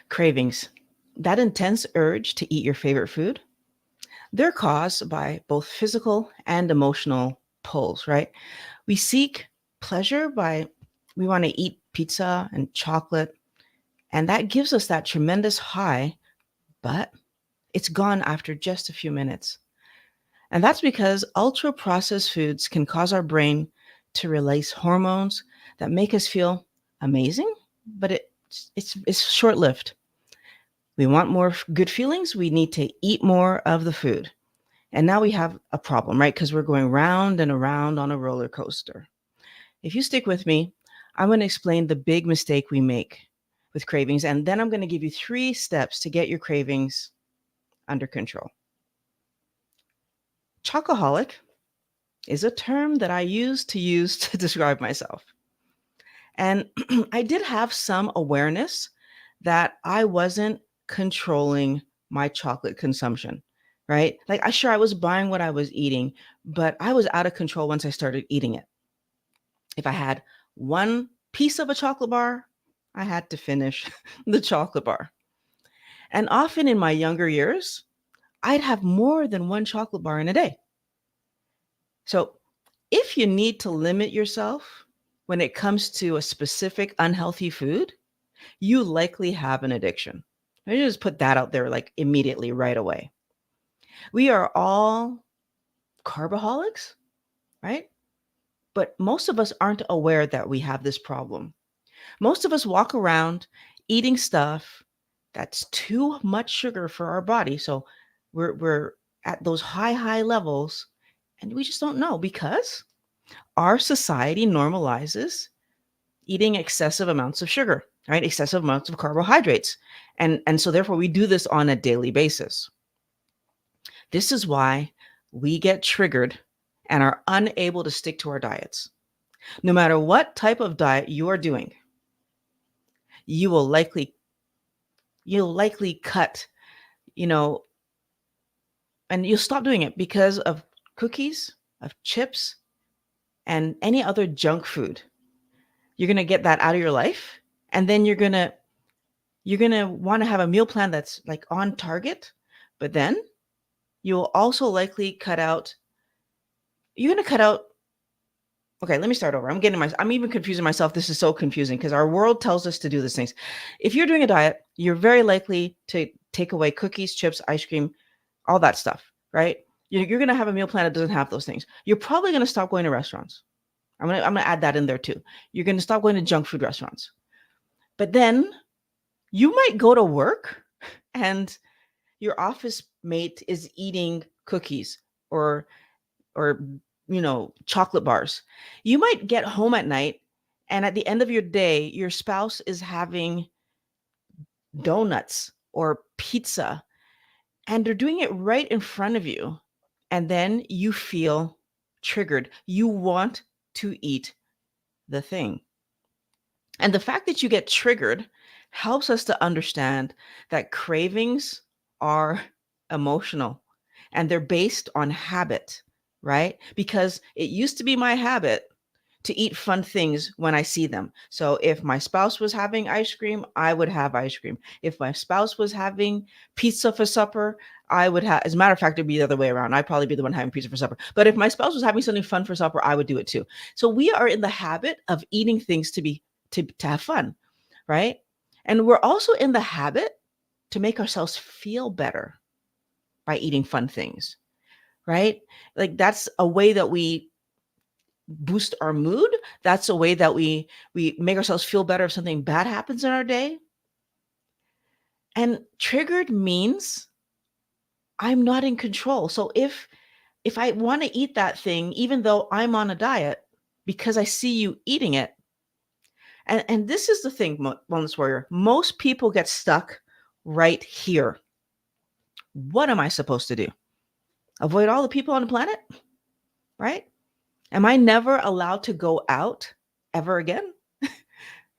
Cravings, that intense urge to eat your favorite food, they're caused by both physical and emotional pulls, right? We seek pleasure by, we want to eat pizza and chocolate, and that gives us that tremendous high, but it's gone after just a few minutes. And that's because ultra processed foods can cause our brain to release hormones that make us feel amazing, but it's short lived. We want more good feelings. We need to eat more of the food. And now we have a problem, right? Because we're going round and around on a roller coaster. If you stick with me, I'm going to explain the big mistake we make with cravings. And then I'm going to give you 3 steps to get your cravings under control. Chocoholic is a term that I used to describe myself. And I did have some awareness that I wasn't controlling my chocolate consumption, right? Like I was buying what I was eating, but I was out of control once I started eating it. If I had one piece of a chocolate bar, I had to finish the chocolate bar. And often in my younger years, I'd have more than one chocolate bar in a day. So if you need to limit yourself when it comes to a specific unhealthy food, you likely have an addiction. Let me just put that out there like immediately right away. We are all carbaholics, right? But most of us aren't aware that we have this problem. Most of us walk around eating stuff that's too much sugar for our body. So we're at those high levels and we just don't know because our society normalizes eating excessive amounts of sugar, right? Excessive amounts of carbohydrates. And so therefore we do this on a daily basis. This is why we get triggered and are unable to stick to our diets. No matter what type of diet you are doing, you will likely cut, you know, and you'll stop doing it because of cookies, of chips, and any other junk food. You're going to get that out of your life, and then you're going to want to have a meal plan that's like on target, but then you'll also likely cut out you're going to cut out. Okay, let me start over. I'm even confusing myself. This is so confusing because our world tells us to do these things. If you're doing a diet, you're very likely to take away cookies, chips, ice cream, all that stuff, right? You're going to have a meal plan that doesn't have those things. You're probably going to stop going to restaurants. I'm going to add that in there too. You're going to stop going to junk food restaurants. But then you might go to work and your office mate is eating cookies or chocolate bars. You might get home at night and at the end of your day, your spouse is having donuts or pizza and they're doing it right in front of you. And then you feel triggered. You want to eat the thing. And the fact that you get triggered helps us to understand that cravings are emotional and they're based on habit, right? Because it used to be my habit to eat fun things when I see them. So if my spouse was having ice cream, I would have ice cream. If my spouse was having pizza for supper, I would have, as a matter of fact, it'd be the other way around. I'd probably be the one having pizza for supper. But if my spouse was having something fun for supper, I would do it too. So we are in the habit of eating things to have fun, right? And we're also in the habit to make ourselves feel better by eating fun things, right? Like that's a way that we boost our mood. That's a way that we make ourselves feel better if something bad happens in our day. And triggered means I'm not in control. So if I want to eat that thing, even though I'm on a diet, because I see you eating it, and this is the thing, Wellness Warrior, most people get stuck right here. What am I supposed to do? Avoid all the people on the planet, right? Am I never allowed to go out ever again?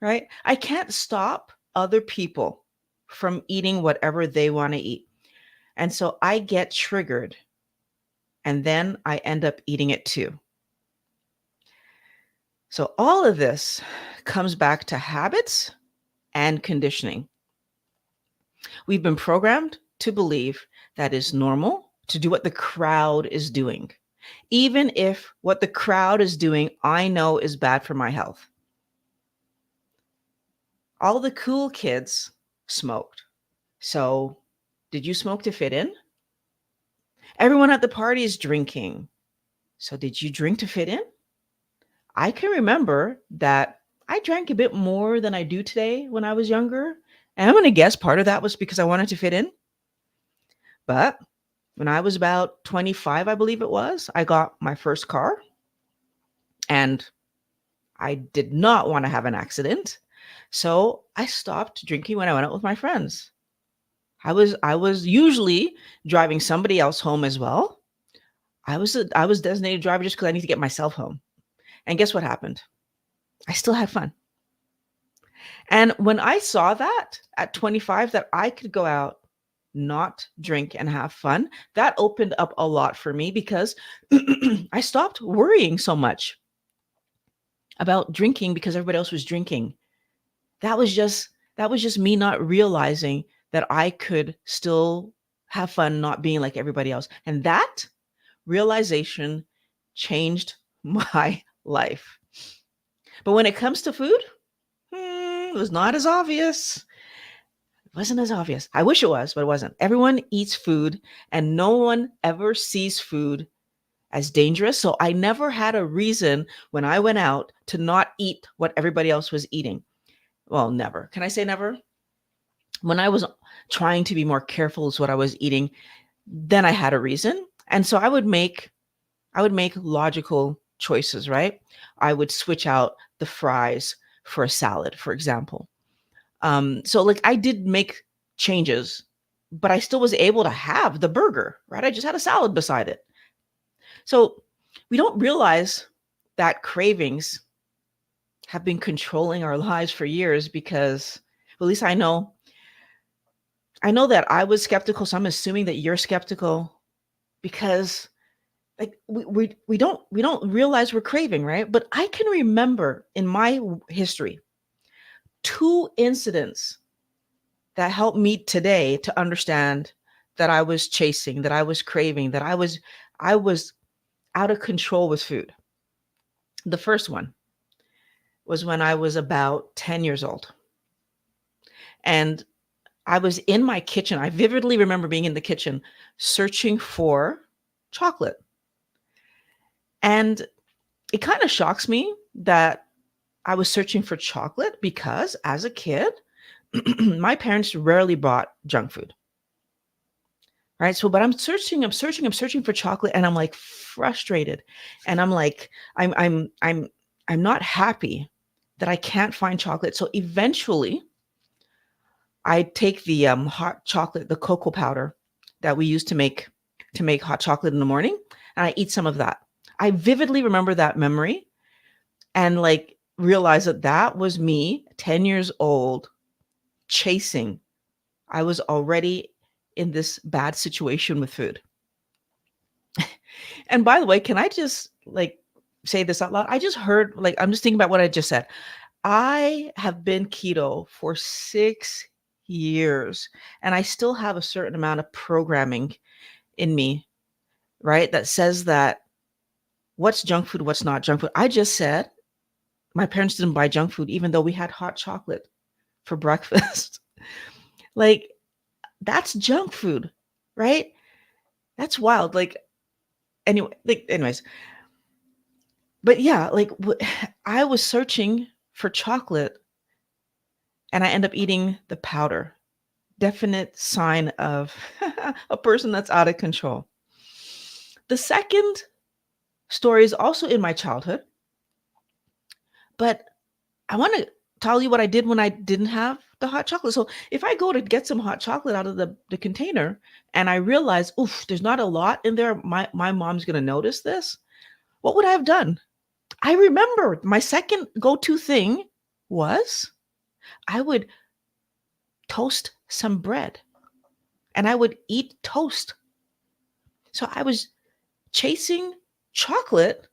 Right? I can't stop other people from eating whatever they want to eat. And so I get triggered and then I end up eating it too. So all of this comes back to habits and conditioning. We've been programmed to believe that it's normal to do what the crowd is doing, even if what the crowd is doing I know is bad for my health. All the cool kids smoked. So, did you smoke to fit in? Everyone at the party is drinking. So, did you drink to fit in? I can remember that I drank a bit more than I do today when I was younger. And I'm going to guess part of that was because I wanted to fit in. But when I was about 25, I believe it was, I got my first car and I did not want to have an accident. So I stopped drinking when I went out with my friends. I was usually driving somebody else home as well. I was designated driver just because I need to get myself home. And guess what happened? I still had fun. And when I saw that at 25 that I could go out, not drink and have fun, that opened up a lot for me because I stopped worrying so much about drinking because everybody else was drinking. That was just that was just me not realizing that I could still have fun not being like everybody else. And that realization changed my life. But when it comes to food, it was not as obvious. It wasn't as obvious. I wish it was, but it wasn't. Everyone eats food, and no one ever sees food as dangerous. So I never had a reason when I went out to not eat what everybody else was eating. Well, never. Can I say never? When I was trying to be more careful with what I was eating, then I had a reason. And so I would make logical choices, right? I would switch out the fries for a salad, for example. So like I did make changes, but I still was able to have the burger, right? I just had a salad beside it. So we don't realize that cravings have been controlling our lives for years because, well, at least I know that I was skeptical, so I'm assuming that you're skeptical because like we don't realize we're craving, right? But I can remember in my history two incidents that helped me today to understand that I was chasing, that I was craving, that I was out of control with food. The first one was when I was about 10 years old. And I was in my kitchen. I vividly remember being in the kitchen searching for chocolate. And it kind of shocks me that I was searching for chocolate because as a kid, my parents rarely bought junk food. Right. So, but I'm searching for chocolate and I'm like frustrated. And I'm like, I'm not happy that I can't find chocolate. So eventually I take the hot chocolate, the cocoa powder that we use to make hot chocolate in the morning, and I eat some of that. I vividly remember that memory and like realize that that was me, 10 years old, chasing. I was already in this bad situation with food. And by the way, can I just like say this out loud? I just heard, like, I'm just thinking about what I just said. I have been keto for 6 years and I still have a certain amount of programming in me, right? That says that what's junk food, what's not junk food. I just said my parents didn't buy junk food, even though we had hot chocolate for breakfast. Like, that's junk food, right? That's wild. Like, anyways, but yeah, like I was searching for chocolate and I end up eating the powder. Definite sign of a person that's out of control. The second story is also in my childhood, but I want to tell you what I did when I didn't have the hot chocolate. So if I go to get some hot chocolate out of the container and I realize, oof, there's not a lot in there, my mom's gonna notice this. What would I have done? I remember my second go-to thing was I would toast some bread and I would eat toast. So I was chasing chocolate,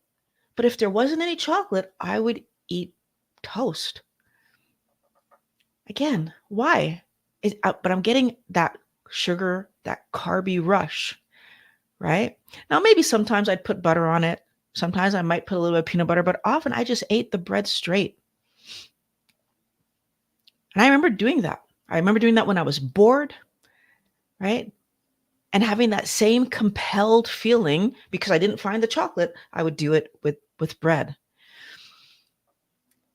but if there wasn't any chocolate, I would eat toast. Again, why? but I'm getting that sugar, that carby rush, right? Now, maybe sometimes I'd put butter on it. Sometimes I might put a little bit of peanut butter, but often I just ate the bread straight. And I remember doing that. I remember doing that when I was bored, right? And having that same compelled feeling because I didn't find the chocolate, I would do it with bread.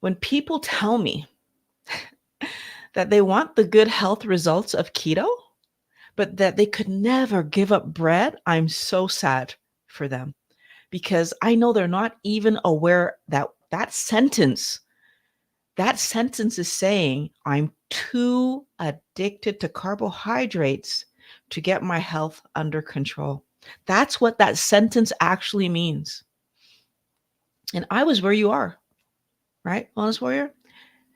When people tell me that they want the good health results of keto, but that they could never give up bread, I'm so sad for them because I know they're not even aware that that sentence is saying I'm too addicted to carbohydrates to get my health under control. That's what that sentence actually means. And I was where you are, right, Wellness Warrior?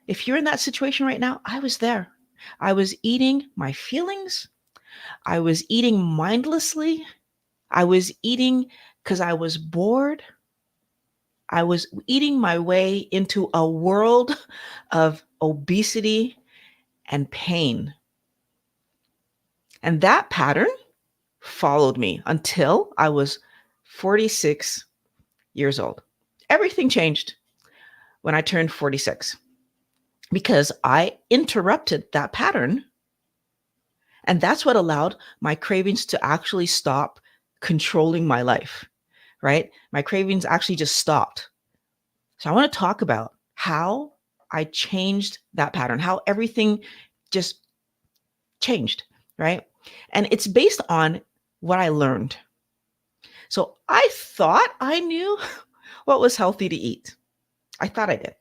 If you're in that situation right now, I was there. I was eating my feelings. I was eating mindlessly. I was eating because I was bored. I was eating my way into a world of obesity and pain. And that pattern followed me until I was 46 years old. Everything changed when I turned 46 because I interrupted that pattern. And that's what allowed my cravings to actually stop controlling my life, right? My cravings actually just stopped. So I want to talk about how I changed that pattern, how everything just changed, right? And it's based on what I learned. So I thought I knew what was healthy to eat. I thought I did.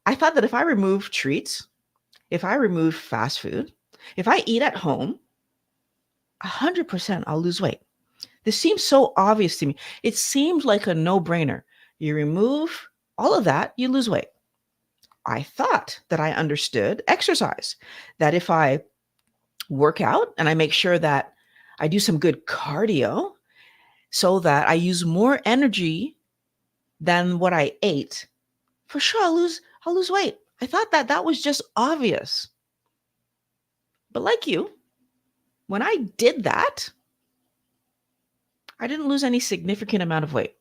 I thought that if I remove treats, if I remove fast food, if I eat at home, 100% I'll lose weight. This seems so obvious to me. It seems like a no-brainer. You remove all of that, you lose weight. I thought that I understood exercise, that if I work out and I make sure that I do some good cardio so that I use more energy than what I ate, for sure I'll lose weight. I thought that that was just obvious. But like you, when I did that, I didn't lose any significant amount of weight.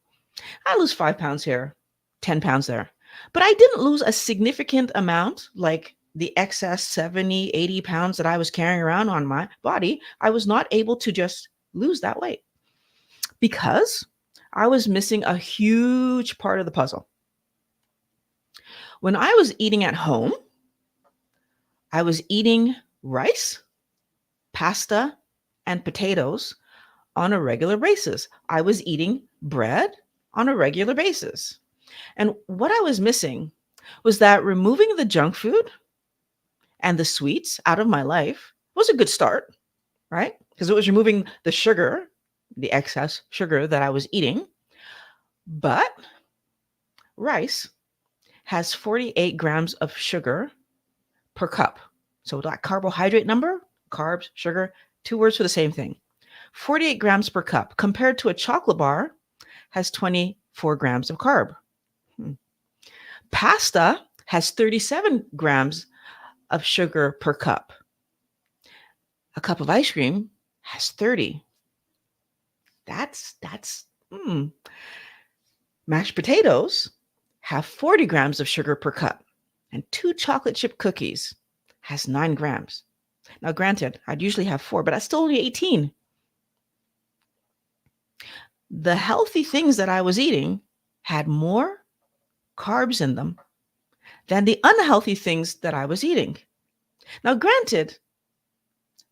I lose 5 pounds here, 10 pounds there. But I didn't lose a significant amount like the excess 70, 80 pounds that I was carrying around on my body. I was not able to just lose that weight because I was missing a huge part of the puzzle. When I was eating at home, I was eating rice, pasta, and potatoes on a regular basis. I was eating bread on a regular basis. And what I was missing was that removing the junk food and the sweets out of my life was a good start, right? Because it was removing the sugar, the excess sugar that I was eating. But rice has 48 grams of sugar per cup. So that carbohydrate number, carbs, sugar, two words for the same thing. 48 grams per cup compared to a chocolate bar has 24 grams of carb. Pasta has 37 grams of sugar per cup. A cup of ice cream has 30. That's Mashed potatoes have 40 grams of sugar per cup, and 2 chocolate chip cookies has 9 grams. Now, granted, I'd usually have 4, but that's still only 18. The healthy things that I was eating had more carbs in them than the unhealthy things that I was eating. Now, granted,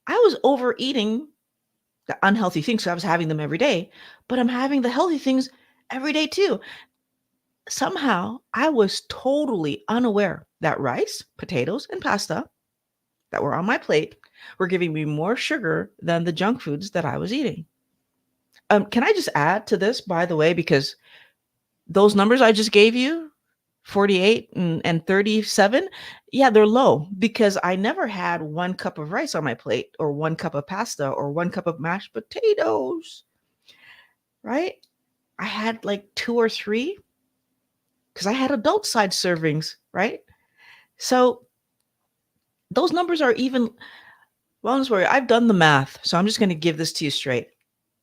I was overeating the unhealthy things, so I was having them every day, but I'm having the healthy things every day too. Somehow, I was totally unaware that rice, potatoes, and pasta that were on my plate were giving me more sugar than the junk foods that I was eating. Can I just add to this, by the way, because those numbers I just gave you, 48 and 37, yeah, they're low because I never had 1 cup of rice on my plate or 1 cup of pasta or 1 cup of mashed potatoes, right? I had like 2 or 3 because I had adult size servings, right? So those numbers are even, wellness warrior, I've done the math. So I'm just going to give this to you straight.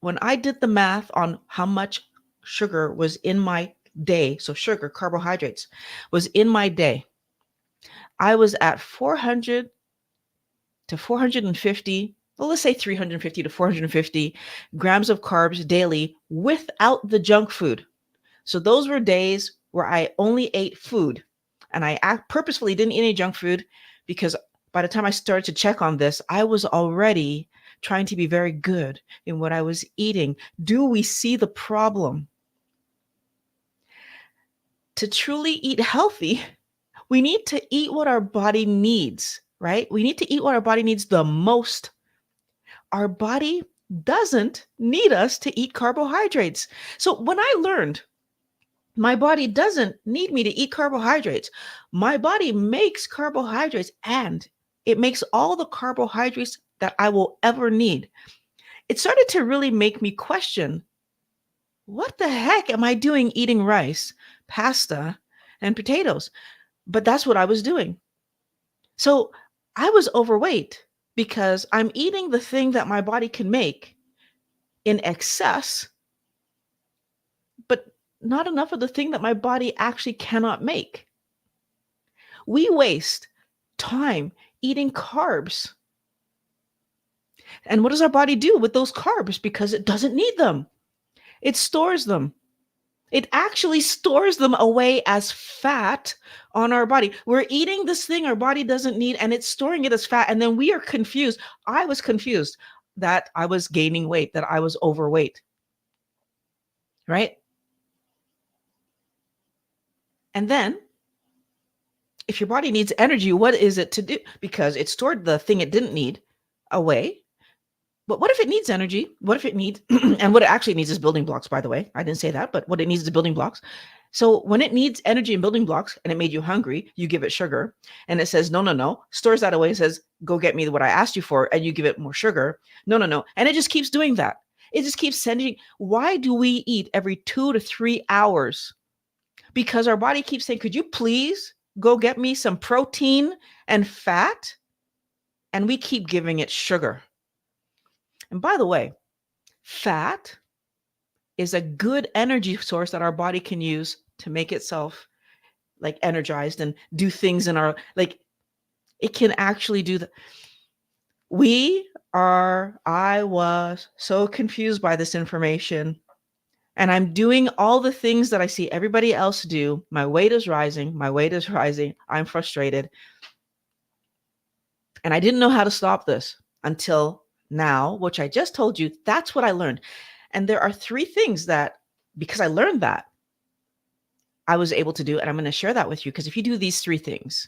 When I did the math on how much sugar was in my day, so sugar, carbohydrates, was in my day, I was at 400 to 450, well, let's say 350 to 450 grams of carbs daily without the junk food. So those were days where I only ate food, and I purposefully didn't eat any junk food, because by the time I started to check on this, I was already trying to be very good in what I was eating. Do we see the problem? To truly eat healthy, we need to eat what our body needs, right? We need to eat what our body needs the most. Our body doesn't need us to eat carbohydrates. So when I learned my body doesn't need me to eat carbohydrates, my body makes carbohydrates, and it makes all the carbohydrates that I will ever need, it started to really make me question, what the heck am I doing eating rice, pasta, and potatoes? But that's what I was doing. So I was overweight because I'm eating the thing that my body can make in excess, but not enough of the thing that my body actually cannot make. We waste time eating carbs. And what does our body do with those carbs? Because it doesn't need them, it stores them. It actually stores them away as fat on our body. We're eating this thing our body doesn't need, and it's storing it as fat. And then we are confused. I was confused that I was gaining weight, that I was overweight, right? And then if your body needs energy, what is it to do? Because it stored the thing it didn't need away. But what if it needs energy? What if it needs, and what it actually needs is building blocks, by the way. I didn't say that, but what it needs is building blocks. So when it needs energy and building blocks and it made you hungry, you give it sugar, and it says, no, no, no, stores that away and says, go get me what I asked you for, and you give it more sugar. No, no, no. And it just keeps doing that. It just keeps sending. Why do we eat every 2 to 3 hours? Because our body keeps saying, could you please go get me some protein and fat? And we keep giving it sugar. And by the way, fat is a good energy source that our body can use to make itself like energized and do things in our, like, it can actually do that. I was so confused by this information, and I'm doing all the things that I see everybody else do. My weight is rising. My weight is rising. I'm frustrated. And I didn't know how to stop this until now, which I just told you. That's what I learned. And there are 3 things that, because I learned that, I was able to do. And I'm going to share that with you, because if you do these 3 things,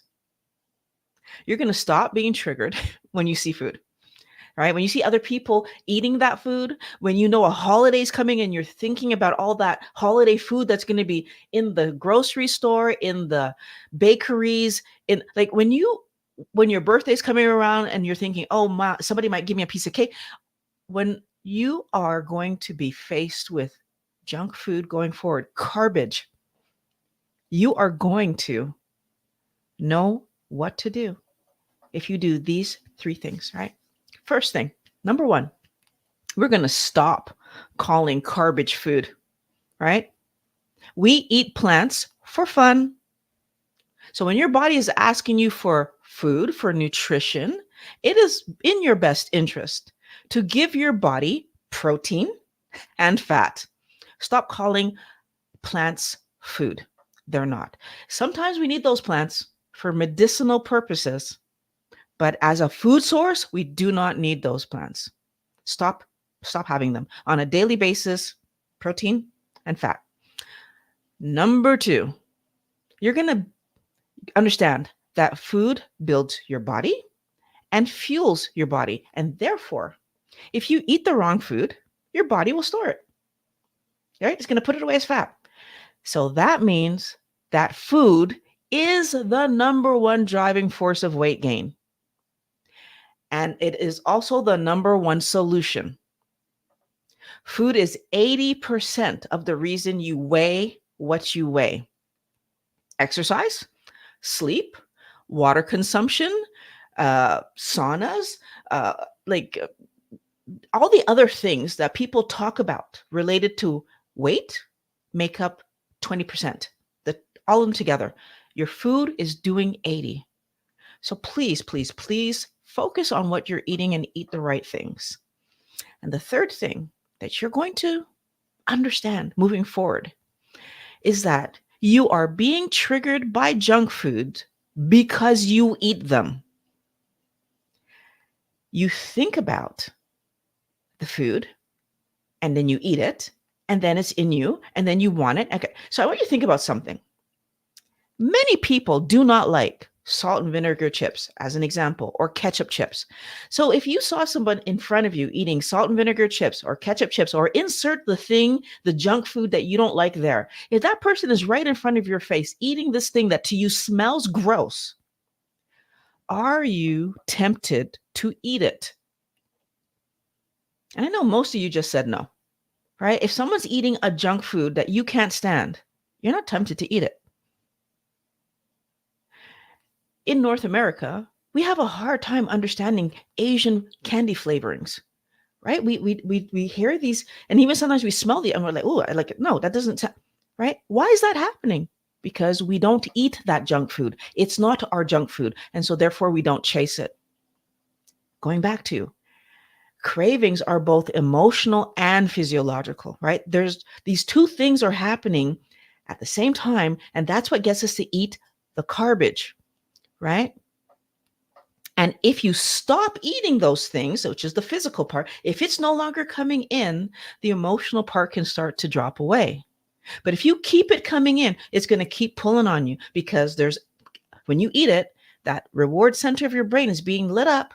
you're going to stop being triggered when you see food, right? When you see other people eating that food, when you know a holiday's coming and you're thinking about all that holiday food that's going to be in the grocery store, in the bakeries, in like when your birthday's coming around and you're thinking, oh, somebody might give me a piece of cake. When you are going to be faced with junk food going forward, garbage, you are going to know what to do if you do these 3 things, right? First thing, number 1, we're going to stop calling garbage food, right? We eat plants for fun. So when your body is asking you for food, for nutrition, it is in your best interest to give your body protein and fat. Stop calling plants food. They're not. Sometimes we need those plants for medicinal purposes, but as a food source, we do not need those plants. Stop having them on a daily basis, protein and fat. Number 2, you're going to understand that food builds your body and fuels your body. And therefore, if you eat the wrong food, your body will store it, right? It's going to put it away as fat. So that means that food is the number 1 driving force of weight gain. And it is also the number 1 solution. Food is 80% of the reason you weigh what you weigh. Exercise, sleep, water consumption, saunas, uh, like all the other things that people talk about related to weight make up 20%. All of them together. Your food is doing 80. So please, please, please focus on what you're eating and eat the right things. And the third thing that you're going to understand moving forward is that you are being triggered by junk food because you eat them. You think about the food and then you eat it and then it's in you and then you want it. Okay. So I want you to think about something. Many people do not like salt and vinegar chips, as an example, or ketchup chips. So if you saw someone in front of you eating salt and vinegar chips or ketchup chips, or insert the thing, the junk food that you don't like there, if that person is right in front of your face eating this thing that to you smells gross, are you tempted to eat it? And I know most of you just said no, right? If someone's eating a junk food that you can't stand, you're not tempted to eat it. In North America, we have a hard time understanding Asian candy flavorings, right? We hear these, and even sometimes we smell the, and we're like, oh, I like it. No, that doesn't, right? Why is that happening? Because we don't eat that junk food. It's not our junk food, and so therefore we don't chase it. Going back to cravings are both emotional and physiological, right? There's these two things are happening at the same time, and that's what gets us to eat the garbage, right? And if you stop eating those things, which is the physical part, if it's no longer coming in, the emotional part can start to drop away. But if you keep it coming in, it's going to keep pulling on you, because when you eat it, that reward center of your brain is being lit up,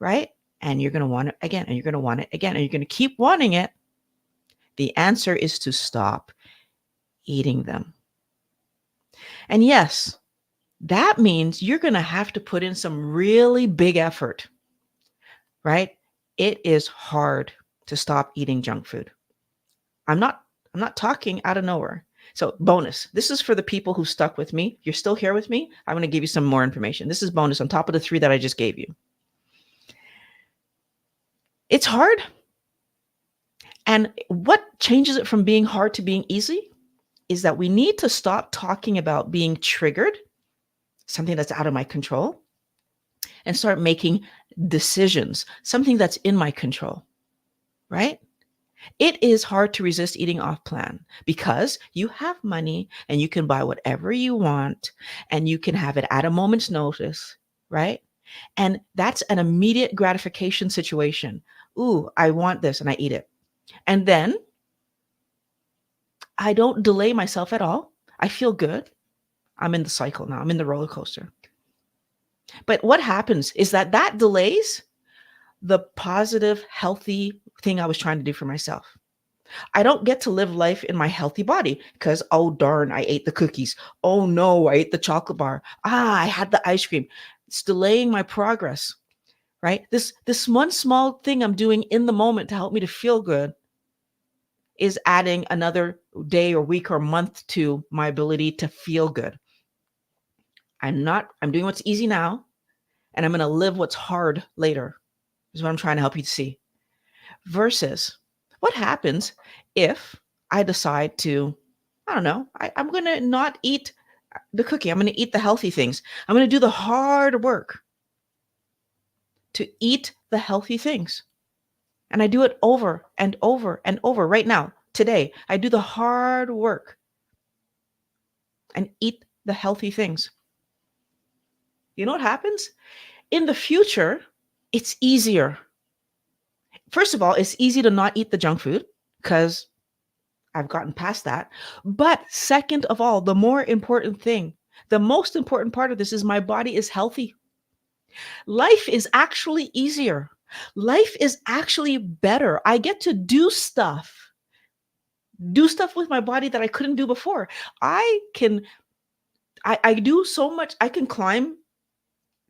right? And you're going to want it again, and you're going to want it again, and you're going to keep wanting it. The answer is to stop eating them. And yes, that means you're going to have to put in some really big effort, right? It is hard to stop eating junk food. I'm not talking out of nowhere. So bonus, this is for the people who stuck with me. You're still here with me. I'm going to give you some more information. This is bonus on top of the 3 that I just gave you. It's hard. And what changes it from being hard to being easy is that we need to stop talking about being triggered, something that's out of my control, and start making decisions, something that's in my control, right? It is hard to resist eating off plan because you have money and you can buy whatever you want and you can have it at a moment's notice, right? And that's an immediate gratification situation. Ooh, I want this, and I eat it. And then I don't delay myself at all. I feel good. I'm in the cycle now. I'm in the roller coaster. But what happens is that delays the positive, healthy thing I was trying to do for myself. I don't get to live life in my healthy body because, oh, darn, I ate the cookies. Oh, no, I ate the chocolate bar. I had the ice cream. It's delaying my progress, right? This one small thing I'm doing in the moment to help me to feel good is adding another day or week or month to my ability to feel good. I'm doing what's easy now, and I'm going to live what's hard later, is what I'm trying to help you to see. Versus what happens if I decide to, I don't know, I'm going to not eat the cookie. I'm going to eat the healthy things. I'm going to do the hard work to eat the healthy things. And I do it over and over and over. Right now, today, I do the hard work and eat the healthy things. You know what happens? In the future, it's easier. First of all, it's easy to not eat the junk food because I've gotten past that. But second of all, the more important thing, the most important part of this is my body is healthy. Life is actually easier. Life is actually better. I get to do stuff with my body that I couldn't do before. I do so much. I can climb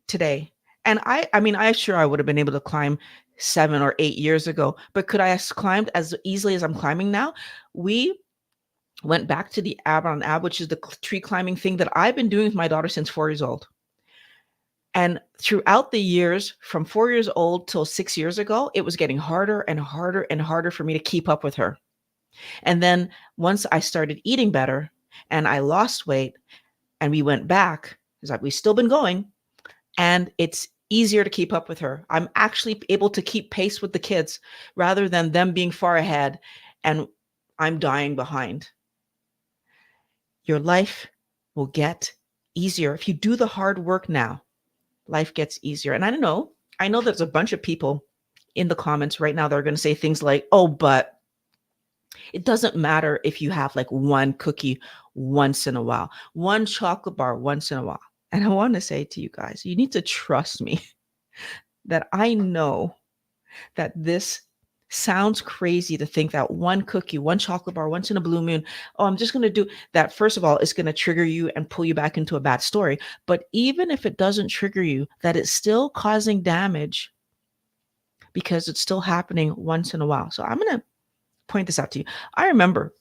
today. And I sure I would have been able to climb 7 or 8 years ago, but could I have climbed as easily as I'm climbing now? We went back to the ab on ab, which is the tree climbing thing that I've been doing with my daughter since 4 years old. And throughout the years, from 4 years old till 6 years ago, it was getting harder and harder and harder for me to keep up with her. And then once I started eating better and I lost weight and we went back, it's like we've still been going, and it's easier to keep up with her. I'm actually able to keep pace with the kids rather than them being far ahead and I'm dying behind. Your life will get easier if you do the hard work now. Life gets easier. And I know there's a bunch of people in the comments right now that are going to say things like, oh, but it doesn't matter if you have like one cookie once in a while, one chocolate bar once in a while. And I want to say to you guys, you need to trust me that I know that this sounds crazy to think that one cookie, one chocolate bar, once in a blue moon, oh, I'm just going to do that. First of all, it's going to trigger you and pull you back into a bad story. But even if it doesn't trigger you, that it's still causing damage because it's still happening once in a while. So I'm going to point this out to you. I remember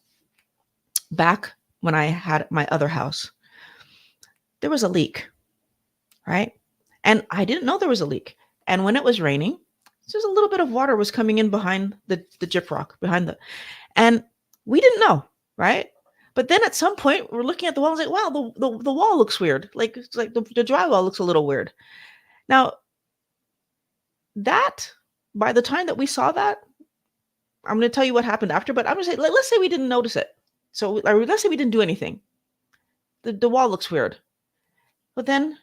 back when I had my other house, there was a leak, right? And I didn't know there was a leak. And when it was raining, just a little bit of water was coming in behind the gyprock, and we didn't know, right? But then at some point we're looking at the wall and like, wow, the wall looks weird. Like it's like the drywall looks a little weird. Now that by the time that we saw that, I'm going to tell you what happened after, but I'm going to say, let's say we didn't notice it. So let's say we didn't do anything. The wall looks weird. But then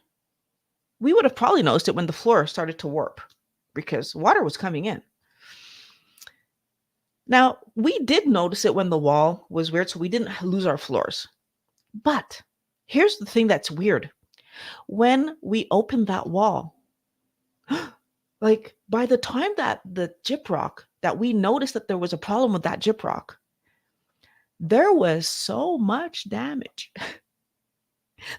we would have probably noticed it when the floor started to warp because water was coming in. Now, we did notice it when the wall was weird, so we didn't lose our floors. But here's the thing that's weird. When we opened that wall, like by the time that the gyprock, that we noticed that there was a problem with that gyprock, there was so much damage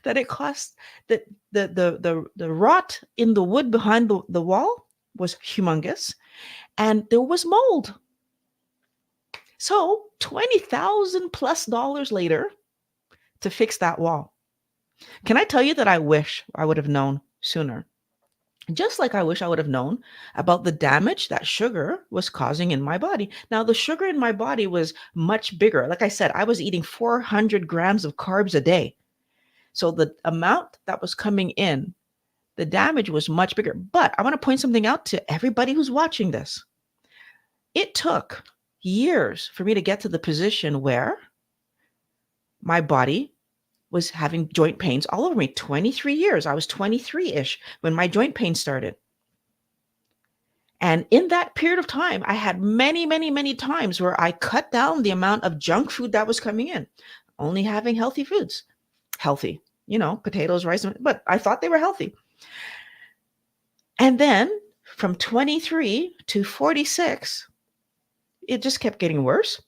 that it cost that the rot in the wood behind the wall was humongous, and there was mold. So $20,000+ later to fix that wall. Can I tell you that I wish I would have known sooner? Just like I wish I would have known about the damage that sugar was causing in my body. Now, the sugar in my body was much bigger. Like I said, I was eating 400 grams of carbs a day. So the amount that was coming in, the damage was much bigger. But I want to point something out to everybody who's watching this. It took years for me to get to the position where my body was having joint pains all over me. 23 years. I was 23-ish when my joint pain started. And in that period of time, I had many, many, many times where I cut down the amount of junk food that was coming in, only having healthy foods. Healthy, potatoes, rice, but I thought they were healthy. And then from 23 to 46, it just kept getting worse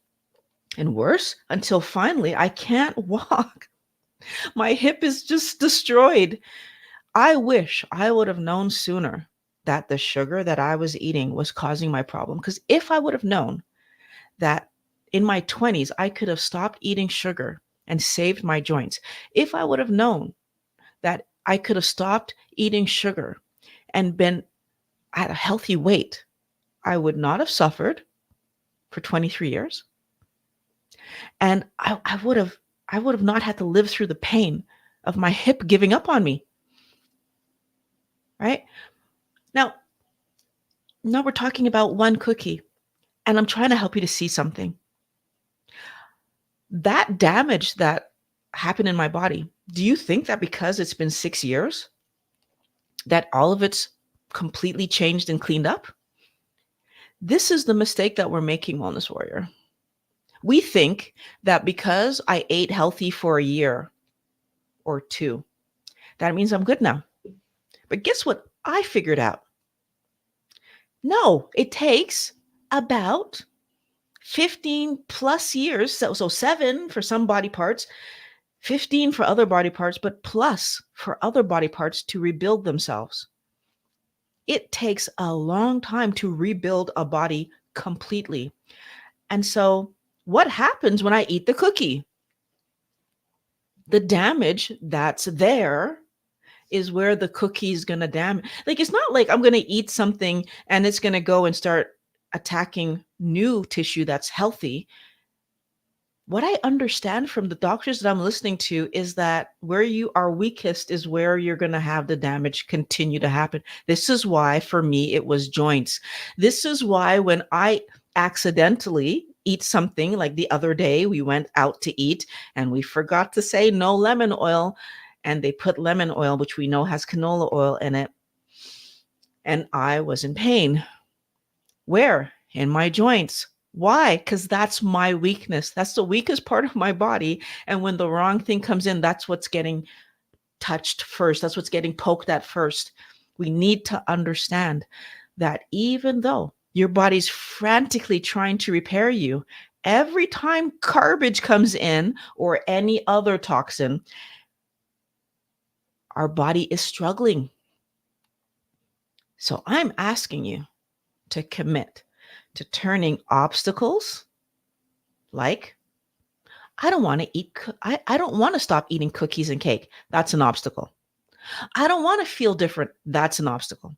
and worse until finally I can't walk. My hip is just destroyed. I wish I would have known sooner that the sugar that I was eating was causing my problem. Because if I would have known that in my 20s, I could have stopped eating sugar and saved my joints. If I would have known that I could have stopped eating sugar and been at a healthy weight, I would not have suffered for 23 years. And I would have not had to live through the pain of my hip giving up on me. Right? Now we're talking about one cookie, and I'm trying to help you to see something. That damage that happened in my body, do you think that because it's been 6 years, that all of it's completely changed and cleaned up? This is the mistake that we're making, Wellness Warrior. We think that because I ate healthy for a year or two, that means I'm good now. But guess what I figured out? No, it takes about 15+ years. So 7 for some body parts, 15 for other body parts, but plus for other body parts to rebuild themselves. It takes a long time to rebuild a body completely. And so what happens when I eat the cookie? The damage that's there is where the cookie is going to damage. Like, it's not like I'm going to eat something and it's going to go and start attacking new tissue that's healthy. What I understand from the doctors that I'm listening to is that where you are weakest is where you're going to have the damage continue to happen. This is why, for me, it was joints. This is why when I accidentally eat something, like the other day, we went out to eat and we forgot to say no lemon oil, and they put lemon oil, which we know has canola oil in it. And I was in pain. Where? In my joints. Why? Because that's my weakness. That's the weakest part of my body. And when the wrong thing comes in, that's what's getting touched first. That's what's getting poked at first. We need to understand that even though your body's frantically trying to repair you, every time garbage comes in or any other toxin, our body is struggling. So I'm asking you to commit to turning obstacles, like I don't want to eat, I don't want to stop eating cookies and cake. That's an obstacle. I don't want to feel different. That's an obstacle.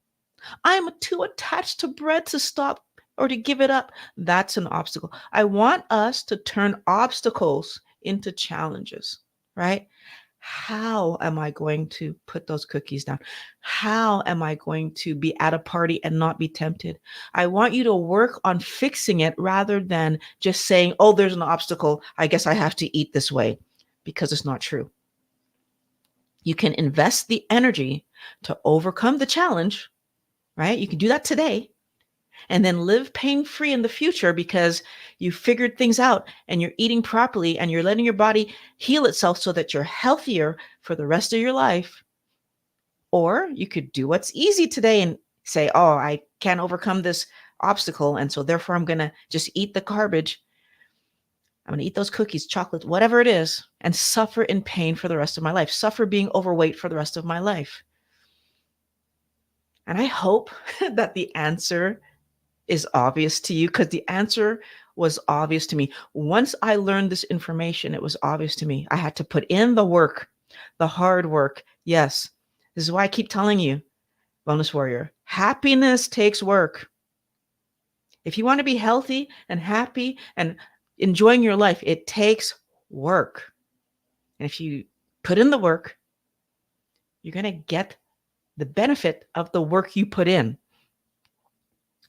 I'm too attached to bread to stop or to give it up. That's an obstacle. I want us to turn obstacles into challenges, right? How am I going to put those cookies down? How am I going to be at a party and not be tempted? I want you to work on fixing it rather than just saying, oh, there's an obstacle. I guess I have to eat this way, because it's not true. You can invest the energy to overcome the challenge, right? You can do that today and then live pain-free in the future because you figured things out and you're eating properly and you're letting your body heal itself so that you're healthier for the rest of your life. Or you could do what's easy today and say, oh, I can't overcome this obstacle, and so therefore I'm going to just eat the garbage. I'm going to eat those cookies, chocolate, whatever it is, and suffer in pain for the rest of my life, suffer being overweight for the rest of my life. And I hope that the answer is obvious to you, because the answer was obvious to me. Once I learned this information, it was obvious to me. I had to put in the work, the hard work. Yes, this is why I keep telling you, Wellness Warrior, happiness takes work. If you want to be healthy and happy and enjoying your life, it takes work. And if you put in the work, you're going to get the benefit of the work you put in.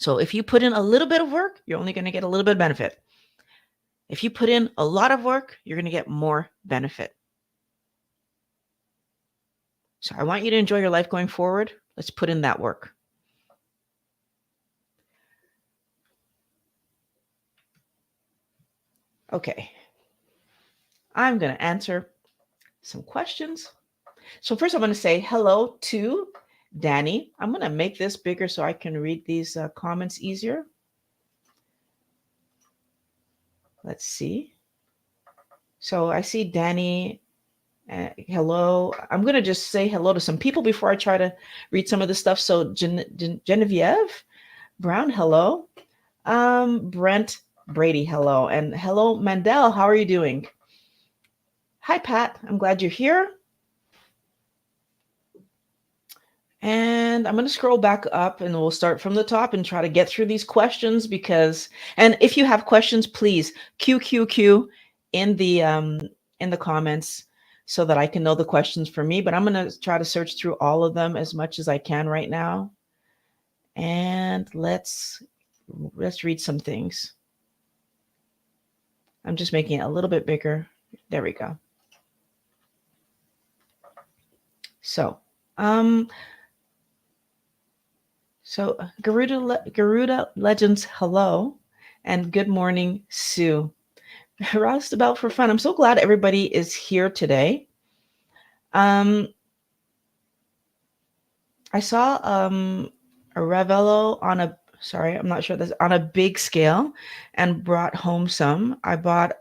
So if you put in a little bit of work, you're only going to get a little bit of benefit. If you put in a lot of work, you're going to get more benefit. So I want you to enjoy your life going forward. Let's put in that work. Okay. I'm going to answer some questions. So first I'm going to say hello to Danny. I'm going to make this bigger so I can read these comments easier. Let's see. So I see Danny. Hello. I'm going to just say hello to some people before I try to read some of this stuff. So Genevieve Brown, hello. Brent Brady, hello. And hello, Mandel. How are you doing? Hi, Pat. I'm glad you're here. And I'm going to scroll back up and we'll start from the top and try to get through these questions and if you have questions, please QQQ in the comments so that I can know the questions for me. But I'm going to try to search through all of them as much as I can right now. And let's read some things. I'm just making it a little bit bigger. There we go. So, Garuda Legends, hello, and good morning, Sue. Roused about for fun. I'm so glad everybody is here today. I saw a Ravello on a, sorry, I'm not sure this, on a big scale and brought home some. I bought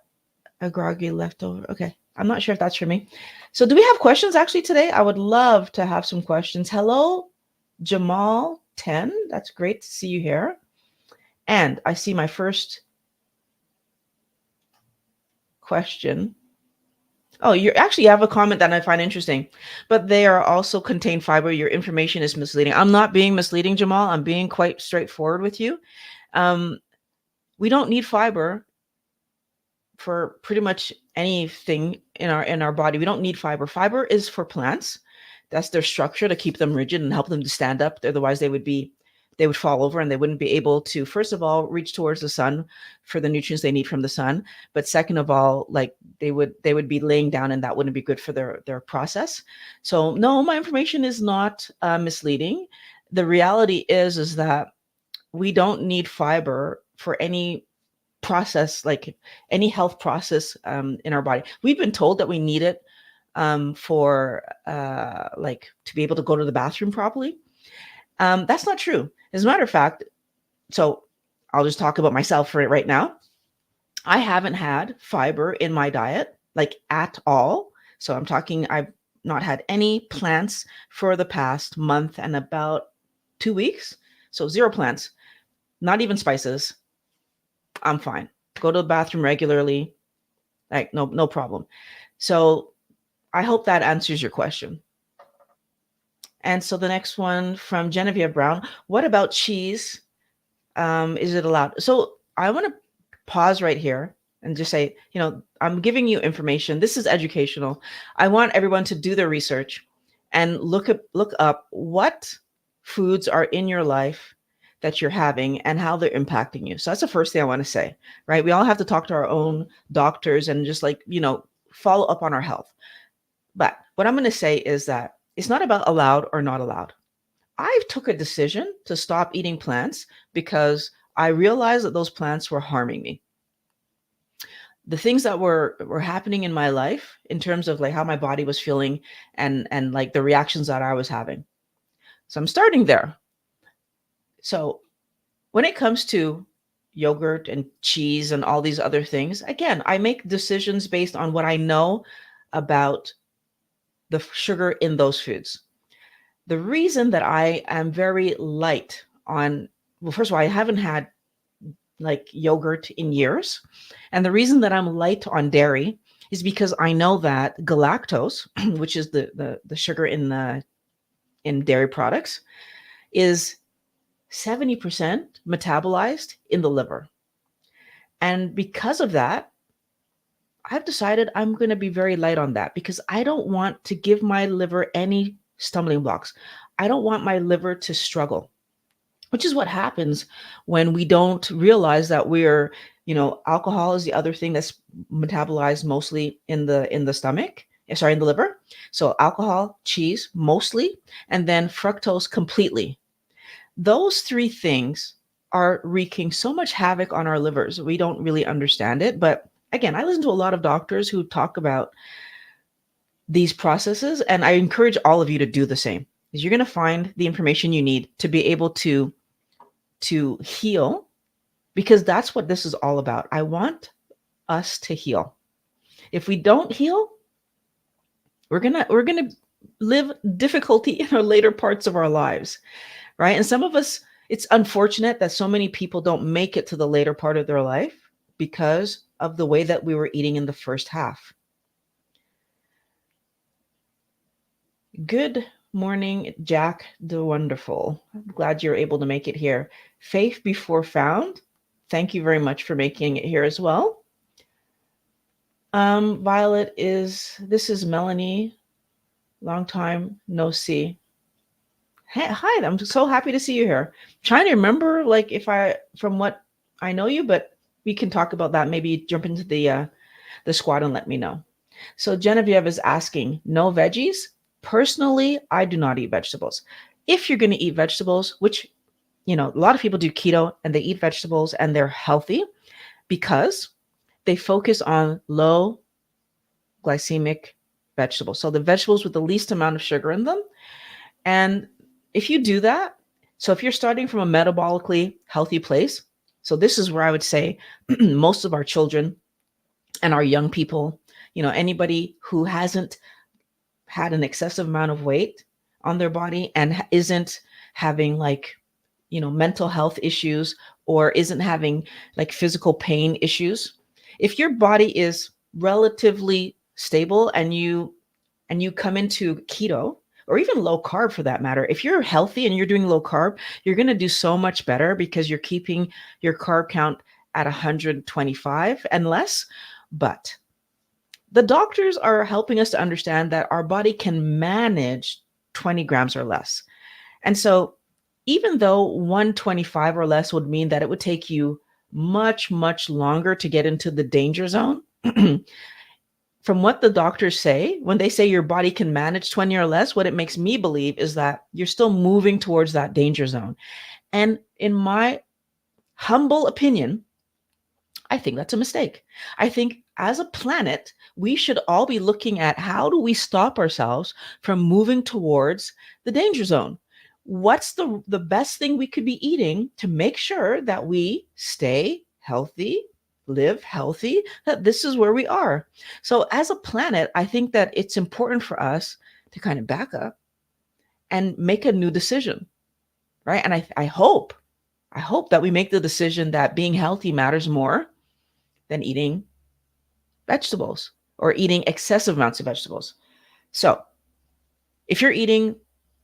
a groggy leftover. Okay, I'm not sure if that's for me. So do we have questions actually today? I would love to have some questions. Hello, Jamal 10. That's great to see you here. And I see my first question. Oh, you have a comment that I find interesting, but they are also contain fiber. Your information is misleading. I'm not being misleading, Jamal. I'm being quite straightforward with you. Um, we don't need fiber for pretty much anything in our body. We don't need fiber. Fiber is for plants. That's their structure to keep them rigid and help them to stand up. Otherwise, they would fall over and they wouldn't be able to, first of all, reach towards the sun for the nutrients they need from the sun. But second of all, like they would be laying down and that wouldn't be good for their process. So no, my information is not misleading. The reality is that we don't need fiber for any process, like any health process in our body. We've been told that we need it for like to be able to go to the bathroom properly. That's not true. As a matter of fact, so I'll just talk about myself for it right now. I haven't had fiber in my diet, like at all. So I'm talking, I've not had any plants for the past month and about 2 weeks. So zero plants, not even spices. I'm fine. Go to the bathroom regularly. Like no problem. So I hope that answers your question. And so the next one from Genevieve Brown. What about cheese? Is it allowed? So I want to pause right here and just say, I'm giving you information. This is educational. I want everyone to do their research and look up what foods are in your life that you're having and how they're impacting you. So that's the first thing I want to say, right? We all have to talk to our own doctors and just like, follow up on our health. But what I'm going to say is that it's not about allowed or not allowed. I took a decision to stop eating plants because I realized that those plants were harming me. The things that were happening in my life in terms of like how my body was feeling and like the reactions that I was having. So I'm starting there. So when it comes to yogurt and cheese and all these other things, again, I make decisions based on what I know about the sugar in those foods. The reason that I am very light on, well, first of all, I haven't had like yogurt in years. And the reason that I'm light on dairy is because I know that galactose, which is the sugar in dairy products, is 70% metabolized in the liver. And because of that, I've decided I'm going to be very light on that because I don't want to give my liver any stumbling blocks. I don't want my liver to struggle, which is what happens when we don't realize that we're, alcohol is the other thing that's metabolized mostly in the stomach, in the liver. So alcohol, cheese, mostly, and then fructose completely. Those three things are wreaking so much havoc on our livers. We don't really understand it. But again, I listen to a lot of doctors who talk about these processes, and I encourage all of you to do the same. Because you're going to find the information you need to be able to heal, because that's what this is all about. I want us to heal. If we don't heal, we're gonna live difficulty in our later parts of our lives, right? And some of us, it's unfortunate that so many people don't make it to the later part of their life because of the way that we were eating in the first half. Good morning, Jack the Wonderful. I'm glad you're able to make it here. Faith Before Found. Thank you very much for making it here as well. Violet this is Melanie. Long time no see. Hey, hi, I'm so happy to see you here. Trying to remember like from what I know you, but we can talk about that. Maybe jump into the squad and let me know. So Genevieve is asking, no veggies? Personally, I do not eat vegetables. If you're going to eat vegetables, which, a lot of people do keto and they eat vegetables and they're healthy because they focus on low glycemic vegetables. So the vegetables with the least amount of sugar in them. And if you do that, so if you're starting from a metabolically healthy place, so this is where I would say most of our children and our young people, anybody who hasn't had an excessive amount of weight on their body and isn't having like, mental health issues or isn't having like physical pain issues. If your body is relatively stable and you come into keto or even low carb for that matter, if you're healthy and you're doing low carb, you're going to do so much better because you're keeping your carb count at 125 and less. But the doctors are helping us to understand that our body can manage 20 grams or less. And so, even though 125 or less would mean that it would take you much, much longer to get into the danger zone, from what the doctors say, when they say your body can manage 20 or less, what it makes me believe is that you're still moving towards that danger zone. And in my humble opinion, I think that's a mistake. I think as a planet, we should all be looking at how do we stop ourselves from moving towards the danger zone? What's the best thing we could be eating to make sure that we stay healthy, live healthy, that this is where we are. So as a planet, I think that it's important for us to kind of back up and make a new decision, right? And I hope that we make the decision that being healthy matters more than eating vegetables or eating excessive amounts of vegetables. So, if you're eating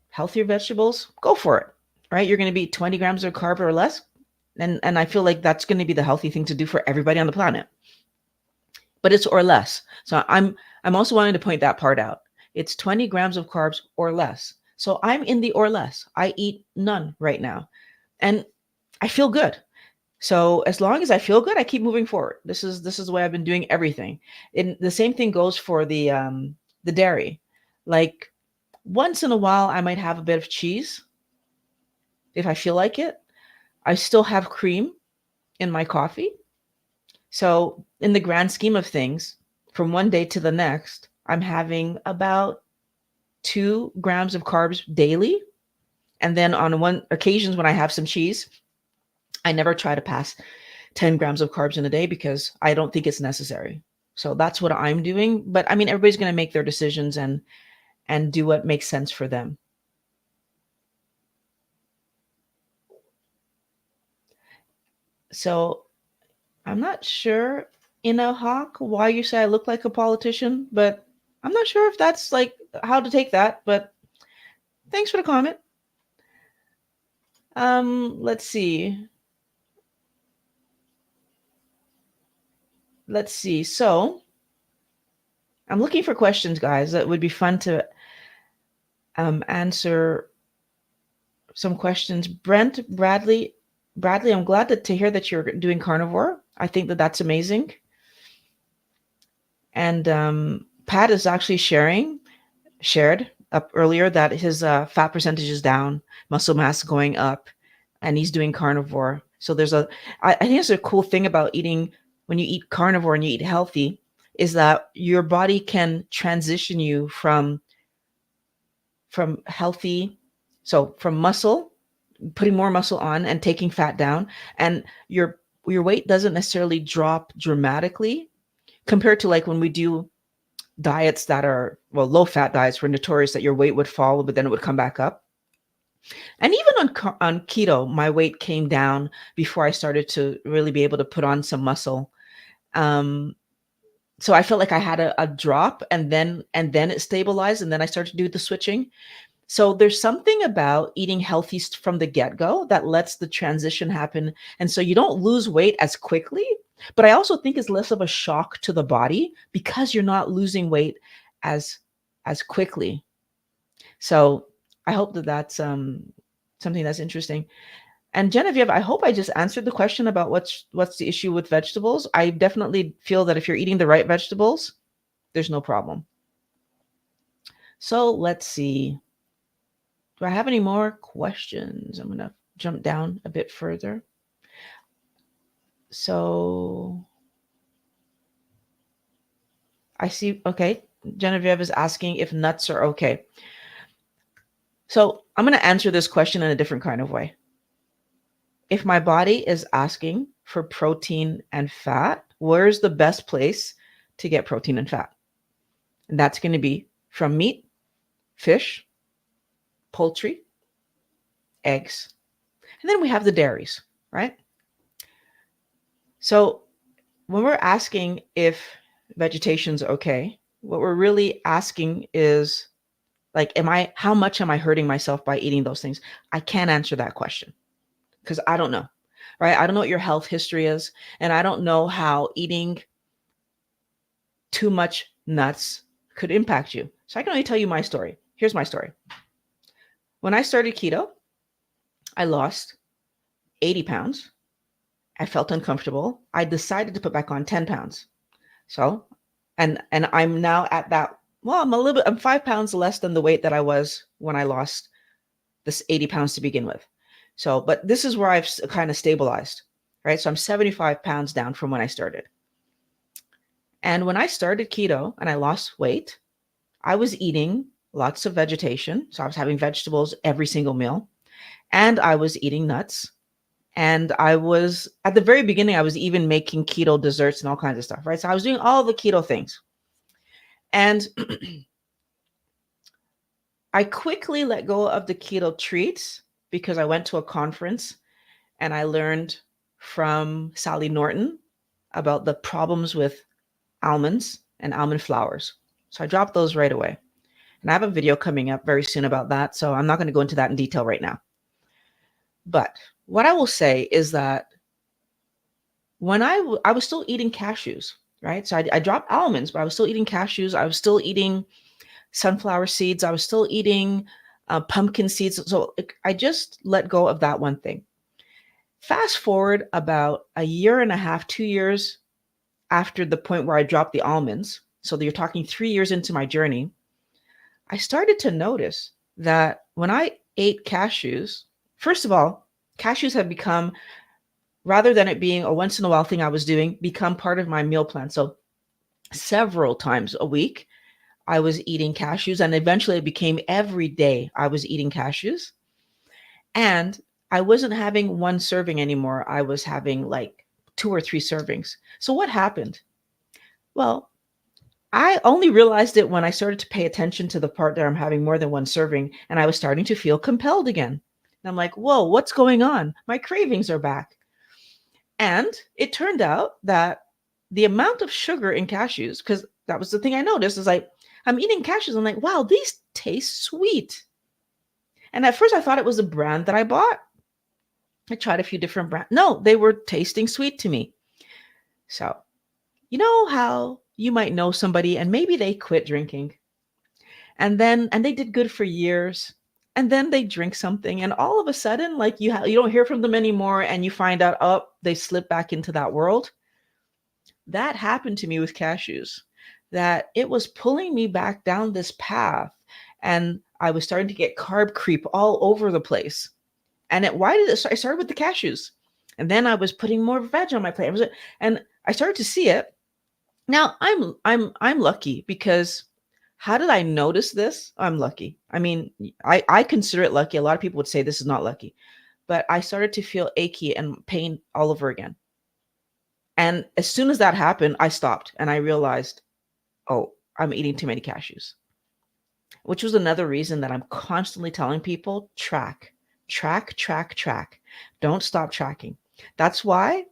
healthier vegetables, go for it, right? You're going to be 20 grams of carb or less. And I feel like that's going to be the healthy thing to do for everybody on the planet. But it's or less. So I'm also wanting to point that part out. It's 20 grams of carbs or less. So I'm in the or less. I eat none right now. And I feel good. So as long as I feel good, I keep moving forward. This is the way I've been doing everything. And the same thing goes for the dairy. Like once in a while, I might have a bit of cheese if I feel like it. I still have cream in my coffee. So in the grand scheme of things, from one day to the next, I'm having about 2 grams of carbs daily. And then on one occasions when I have some cheese, I never try to pass 10 grams of carbs in a day because I don't think it's necessary. So that's what I'm doing. But I mean, everybody's going to make their decisions and do what makes sense for them. So I'm not sure, Hawk, why you say I look like a politician, but I'm not sure if that's like how to take that. But thanks for the comment. Let's see. So I'm looking for questions, guys. That would be fun to answer some questions. Bradley, I'm glad to hear that you're doing carnivore. I think that that's amazing. And Pat is actually shared up earlier that his fat percentage is down, muscle mass going up, and he's doing carnivore. So I think it's a cool thing about eating when you eat carnivore and you eat healthy is that your body can transition you from healthy, so from muscle, putting more muscle on and taking fat down, and your weight doesn't necessarily drop dramatically compared to like when we do diets that are low fat diets were notorious that your weight would fall but then it would come back up. And even on keto, my weight came down before I started to really be able to put on some muscle. So I felt like I had a drop and then it stabilized and then I started to do the switching. So there's something about eating healthy from the get-go that lets the transition happen. And so you don't lose weight as quickly, but I also think it's less of a shock to the body because you're not losing weight as quickly. So I hope that that's something that's interesting. And Genevieve, I hope I just answered the question about what's the issue with vegetables. I definitely feel that if you're eating the right vegetables, there's no problem. So let's see. Do I have any more questions? I'm going to jump down a bit further. So I see. Okay. Genevieve is asking if nuts are okay. So I'm going to answer this question in a different kind of way. If my body is asking for protein and fat, where's the best place to get protein and fat? And that's going to be from meat, fish, poultry, eggs. And then we have the dairies, right? So when we're asking if vegetation's okay, what we're really asking is like, how much am I hurting myself by eating those things? I can't answer that question because I don't know, right? I don't know what your health history is. And I don't know how eating too much nuts could impact you. So I can only tell you my story. Here's my story. When I started keto, I lost 80 pounds. I felt uncomfortable. I decided to put back on 10 pounds. So, and I'm now at that, well, I'm 5 pounds less than the weight that I was when I lost this 80 pounds to begin with. So, but this is where I've kind of stabilized, right? So I'm 75 pounds down from when I started. And when I started keto and I lost weight, I was eating lots of vegetation. So I was having vegetables every single meal, and I was eating nuts. And I was, at the very beginning, I was even making keto desserts and all kinds of stuff, right? So I was doing all the keto things. And I quickly let go of the keto treats because I went to a conference and I learned from Sally Norton about the problems with almonds and almond flours. So I dropped those right away. And I have a video coming up very soon about that. So I'm not going to go into that in detail right now. But what I will say is that when I was still eating cashews, right? So I dropped almonds, but I was still eating cashews. I was still eating sunflower seeds. I was still eating pumpkin seeds. So I just let go of that one thing. Fast forward about a year and a half, 2 years after the point where I dropped the almonds. So you're talking 3 years into my journey. I started to notice that when I ate cashews, first of all, cashews have become, rather than it being a once in a while thing I was doing, become part of my meal plan. So several times a week, I was eating cashews, and eventually it became every day I was eating cashews. And I wasn't having one serving anymore. I was having like 2 or 3 servings. So what happened? Well, I only realized it when I started to pay attention to the part that I'm having more than one serving, and I was starting to feel compelled again. And I'm like, whoa, what's going on? My cravings are back. And it turned out that the amount of sugar in cashews, because that was the thing I noticed, is like, I'm eating cashews. I'm like, wow, these taste sweet. And at first I thought it was a brand that I bought. I tried a few different brands. No, they were tasting sweet to me. So, you know how you might know somebody and maybe they quit drinking and they did good for years, and then they drink something and all of a sudden, like, you don't hear from them anymore, and you find out, oh, they slipped back into that world. That happened to me with cashews, that it was pulling me back down this path, and I was starting to get carb creep all over the place. And why did it start? I started with the cashews, and then I was putting more veg on my plate. And I started to see it. Now I'm lucky, because how did I notice this? I'm lucky. I mean, I consider it lucky. A lot of people would say this is not lucky, but I started to feel achy and pain all over again. And as soon as that happened, I stopped and I realized, oh, I'm eating too many cashews, which was another reason that I'm constantly telling people, track, track, track, track. Don't stop tracking. That's why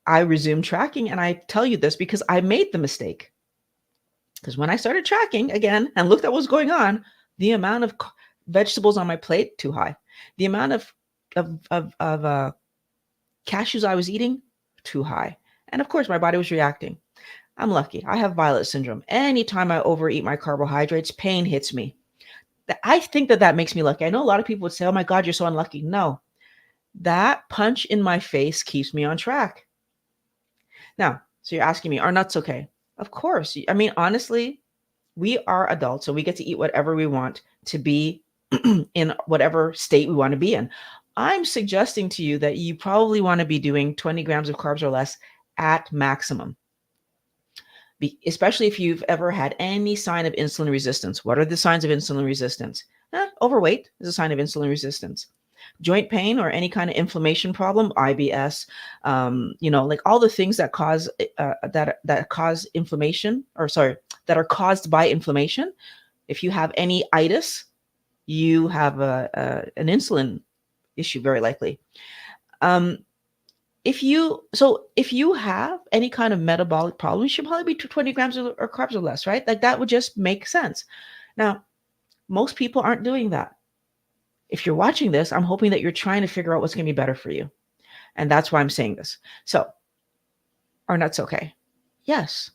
I resumed tracking. And I tell you this because I made the mistake. Because when I started tracking again and looked at what was going on, the amount of vegetables on my plate, too high. The amount of cashews I was eating, too high. And of course, my body was reacting. I'm lucky. I have violet syndrome. Anytime I overeat my carbohydrates, pain hits me. I think that makes me lucky. I know a lot of people would say, oh my God, you're so unlucky. No, that punch in my face keeps me on track. Now, so you're asking me, are nuts okay? Of course. I mean, honestly, we are adults, so we get to eat whatever we want to be in whatever state we want to be in. I'm suggesting to you that you probably want to be doing 20 grams of carbs or less at maximum, especially if you've ever had any sign of insulin resistance. What are the signs of insulin resistance? Overweight is a sign of insulin resistance. Joint pain or any kind of inflammation problem, IBS, like all the things that cause that cause inflammation, that are caused by inflammation. If you have any itis, you have an insulin issue, very likely. if you have any kind of metabolic problem, you should probably be 20 grams or carbs or less, right? Like that would just make sense. Now, most people aren't doing that. If you're watching this, I'm hoping that you're trying to figure out what's going to be better for you. And that's why I'm saying this. So, are nuts okay? Yes.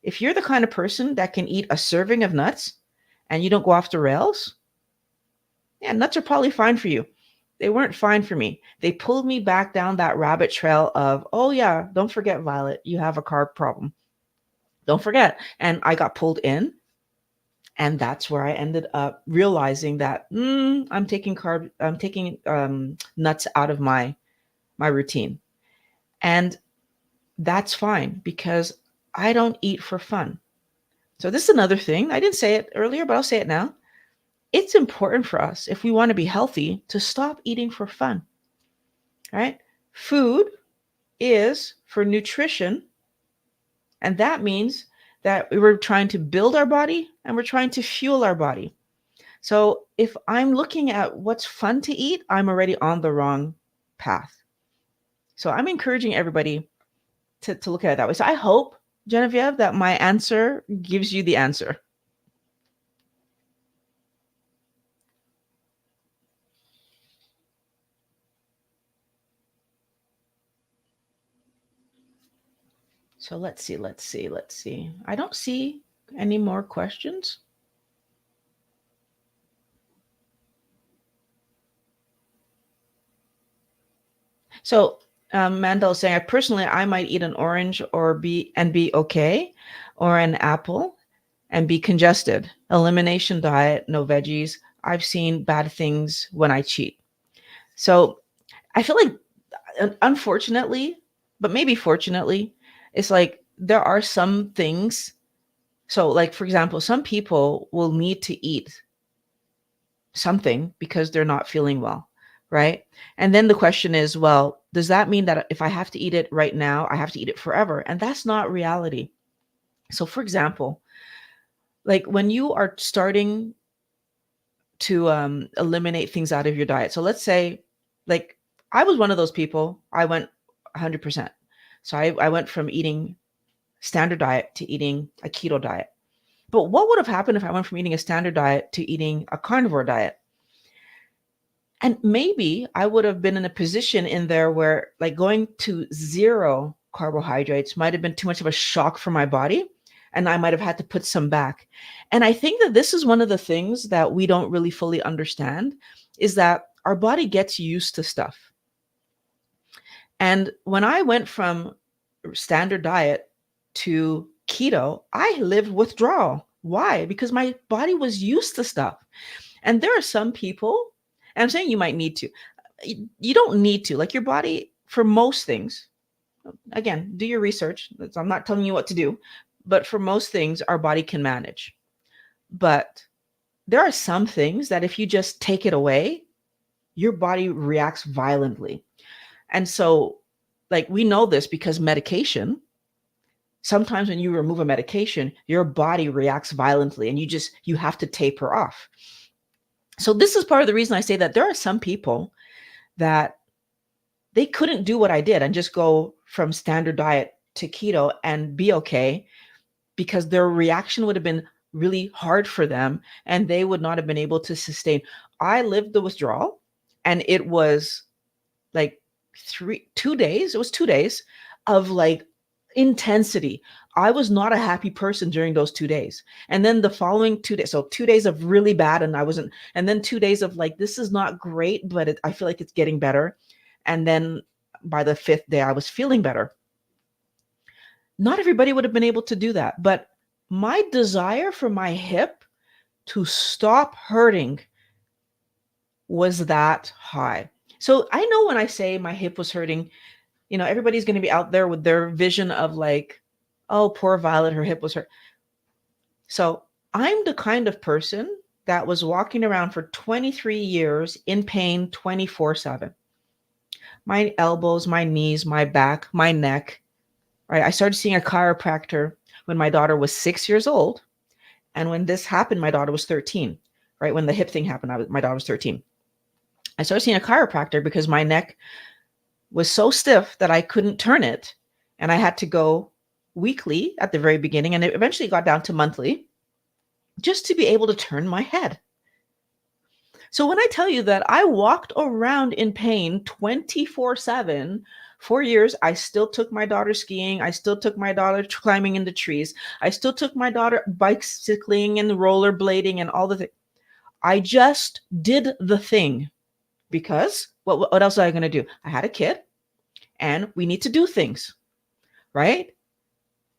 If you're the kind of person that can eat a serving of nuts and you don't go off the rails, yeah, nuts are probably fine for you. They weren't fine for me. They pulled me back down that rabbit trail of, oh, yeah, don't forget, Violet, you have a carb problem. Don't forget. And I got pulled in. And that's where I ended up realizing that I'm taking nuts out of my routine. And that's fine because I don't eat for fun. So this is another thing. I didn't say it earlier, but I'll say it now. It's important for us, if we want to be healthy, to stop eating for fun. Right? Food is for nutrition. And that means that we're trying to build our body and we're trying to fuel our body. So if I'm looking at what's fun to eat, I'm already on the wrong path. So I'm encouraging everybody to look at it that way. So I hope, Genevieve, that my answer gives you the answer. So let's see. I don't see any more questions. So Mandel is saying, I might eat an orange or be okay, or an apple and be congested. Elimination diet, no veggies. I've seen bad things when I cheat. So I feel like, unfortunately, but maybe fortunately, it's like there are some things. So, like, for example, some people will need to eat something because they're not feeling well, right? And then the question is, well, does that mean that if I have to eat it right now, I have to eat it forever? And that's not reality. So, for example, like when you are starting to eliminate things out of your diet. So let's say, like, I was one of those people. I went 100%. So I went from eating standard diet to eating a keto diet. But what would have happened if I went from eating a standard diet to eating a carnivore diet? And maybe I would have been in a position in there where, like, going to zero carbohydrates might have been too much of a shock for my body. And I might have had to put some back. And I think that this is one of the things that we don't really fully understand, is that our body gets used to stuff. And when I went from standard diet to keto, I lived withdrawal. Why? Because my body was used to stuff. And there are some people, and I'm saying you might need to, you don't need to, like, your body, for most things, again, do your research. I'm not telling you what to do, but for most things, our body can manage. But there are some things that if you just take it away, your body reacts violently. And so, like, we know this because medication, sometimes when you remove a medication, your body reacts violently and you have to taper off. So this is part of the reason I say that there are some people that they couldn't do what I did and just go from standard diet to keto and be okay, because their reaction would have been really hard for them and they would not have been able to sustain. I lived the withdrawal, and it was like 2 days. It was 2 days of, like, intensity. I was not a happy person during those 2 days. And then the following 2 days, so 2 days of really bad, and and then 2 days of, like, this is not great, but I feel like it's getting better. And then by the 5th day, I was feeling better. Not everybody would have been able to do that, but my desire for my hip to stop hurting was that high. So I know when I say my hip was hurting, everybody's going to be out there with their vision of, like, oh, poor Violet, her hip was hurt. So I'm the kind of person that was walking around for 23 years in pain 24/7. My elbows, my knees, my back, my neck. Right? I started seeing a chiropractor when my daughter was 6 years old. And when this happened, my daughter was 13. Right? When the hip thing happened, my daughter was 13. I started seeing a chiropractor because my neck was so stiff that I couldn't turn it. And I had to go weekly at the very beginning. And it eventually got down to monthly just to be able to turn my head. So when I tell you that I walked around in pain 24/7, 4 years, I still took my daughter skiing. I still took my daughter climbing in the trees. I still took my daughter bicycling and rollerblading and all the things. I just did the thing because what else was I going to do? I had a kid and we need to do things, right?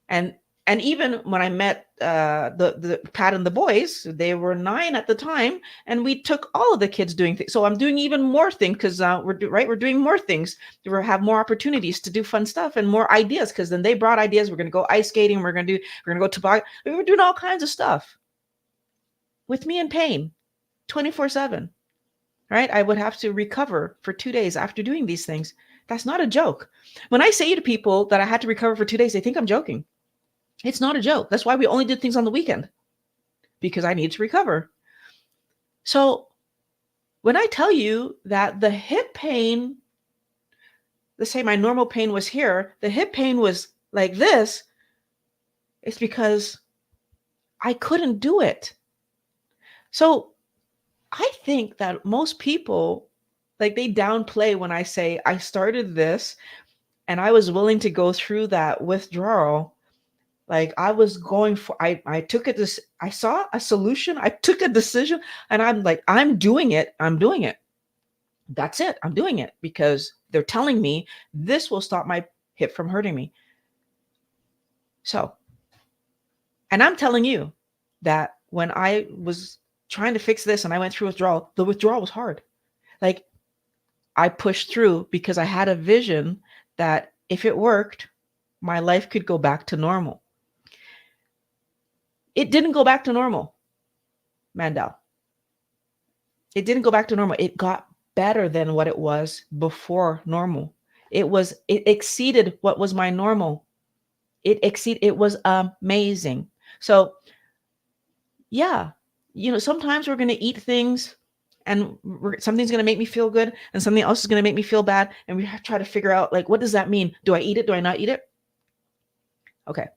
And and even when I met the Pat and the boys, they were 9 at the time, and we took all of the kids doing things. So I'm doing even more things because we're doing more things. We have more opportunities to do fun stuff and more ideas because then they brought ideas. We're gonna go ice skating. We're gonna go toboggan. We were doing all kinds of stuff with me in pain, 24/7. Right? I would have to recover for 2 days after doing these things. That's not a joke. When I say to people that I had to recover for 2 days, they think I'm joking. It's not a joke. That's why we only did things on the weekend, because I need to recover. So when I tell you that the hip pain, let's say my normal pain was here, the hip pain was like this, it's because I couldn't do it. So I think that most people, like, they downplay when I say I started this and I was willing to go through that withdrawal. Like, I was going for, I took it this, I saw a solution, I took a decision, and I'm like, I'm doing it. I'm doing it. That's it. I'm doing it because they're telling me this will stop my hip from hurting me. So, and I'm telling you that when I was trying to fix this and I went through withdrawal, the withdrawal was hard. Like, I pushed through because I had a vision that if it worked, my life could go back to normal. It didn't go back to normal, Mandel. It didn't go back to normal. It got better than what it was before normal. It exceeded what was my normal. It was amazing. So yeah, sometimes we're going to eat things and something's going to make me feel good and something else is going to make me feel bad. And we have to try to figure out, like, what does that mean? Do I eat it? Do I not eat it? Okay.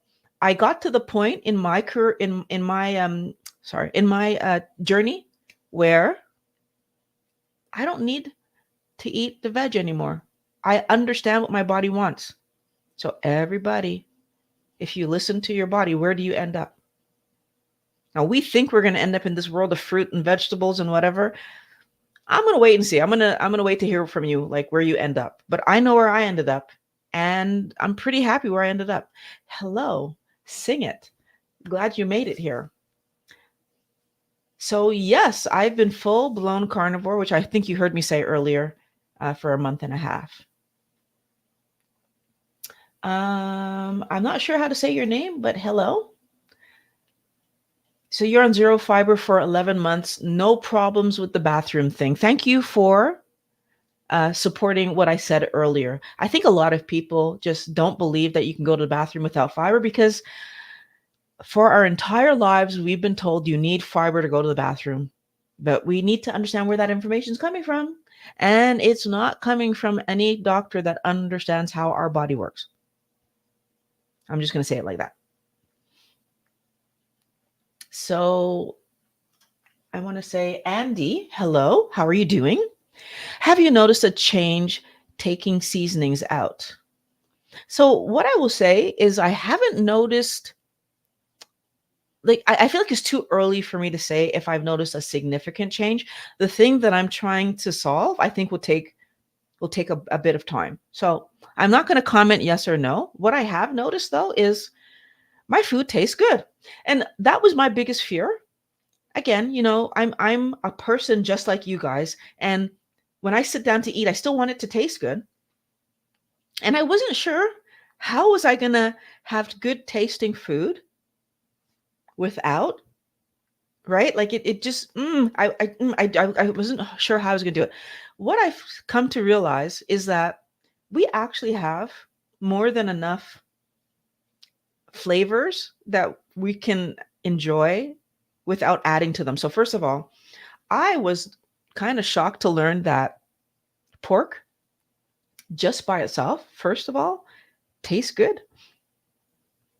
I got to the point in my career, in my journey where I don't need to eat the veg anymore. I understand what my body wants. So everybody, if you listen to your body, where do you end up? Now, we think we're going to end up in this world of fruit and vegetables and whatever. I'm going to wait and see. I'm going to wait to hear from you, like, where you end up. But I know where I ended up, and I'm pretty happy where I ended up. Hello, sing it. Glad you made it here. So yes, I've been full-blown carnivore, which I think you heard me say earlier, for a month and a half. I'm not sure how to say your name, but hello. So you're on zero fiber for 11 months. No problems with the bathroom thing. Thank you for supporting what I said earlier. I think a lot of people just don't believe that you can go to the bathroom without fiber because for our entire lives, we've been told you need fiber to go to the bathroom. But we need to understand where that information is coming from. And it's not coming from any doctor that understands how our body works. I'm just going to say it like that. So I want to say, Andy, hello. How are you doing? Have you noticed a change taking seasonings out? So what I will say is I haven't noticed, like, I feel like it's too early for me to say if I've noticed a significant change. The thing that I'm trying to solve, I think will take a bit of time. So I'm not going to comment yes or no. What I have noticed though is my food tastes good. And that was my biggest fear. Again, I'm a person just like you guys. And when I sit down to eat, I still want it to taste good. And I wasn't sure how was I going to have good tasting food without, right? Like it just, I wasn't sure how I was going to do it. What I've come to realize is that we actually have more than enough flavors that we can enjoy without adding to them. So first of all, I was kind of shocked to learn that pork just by itself, first of all, tastes good.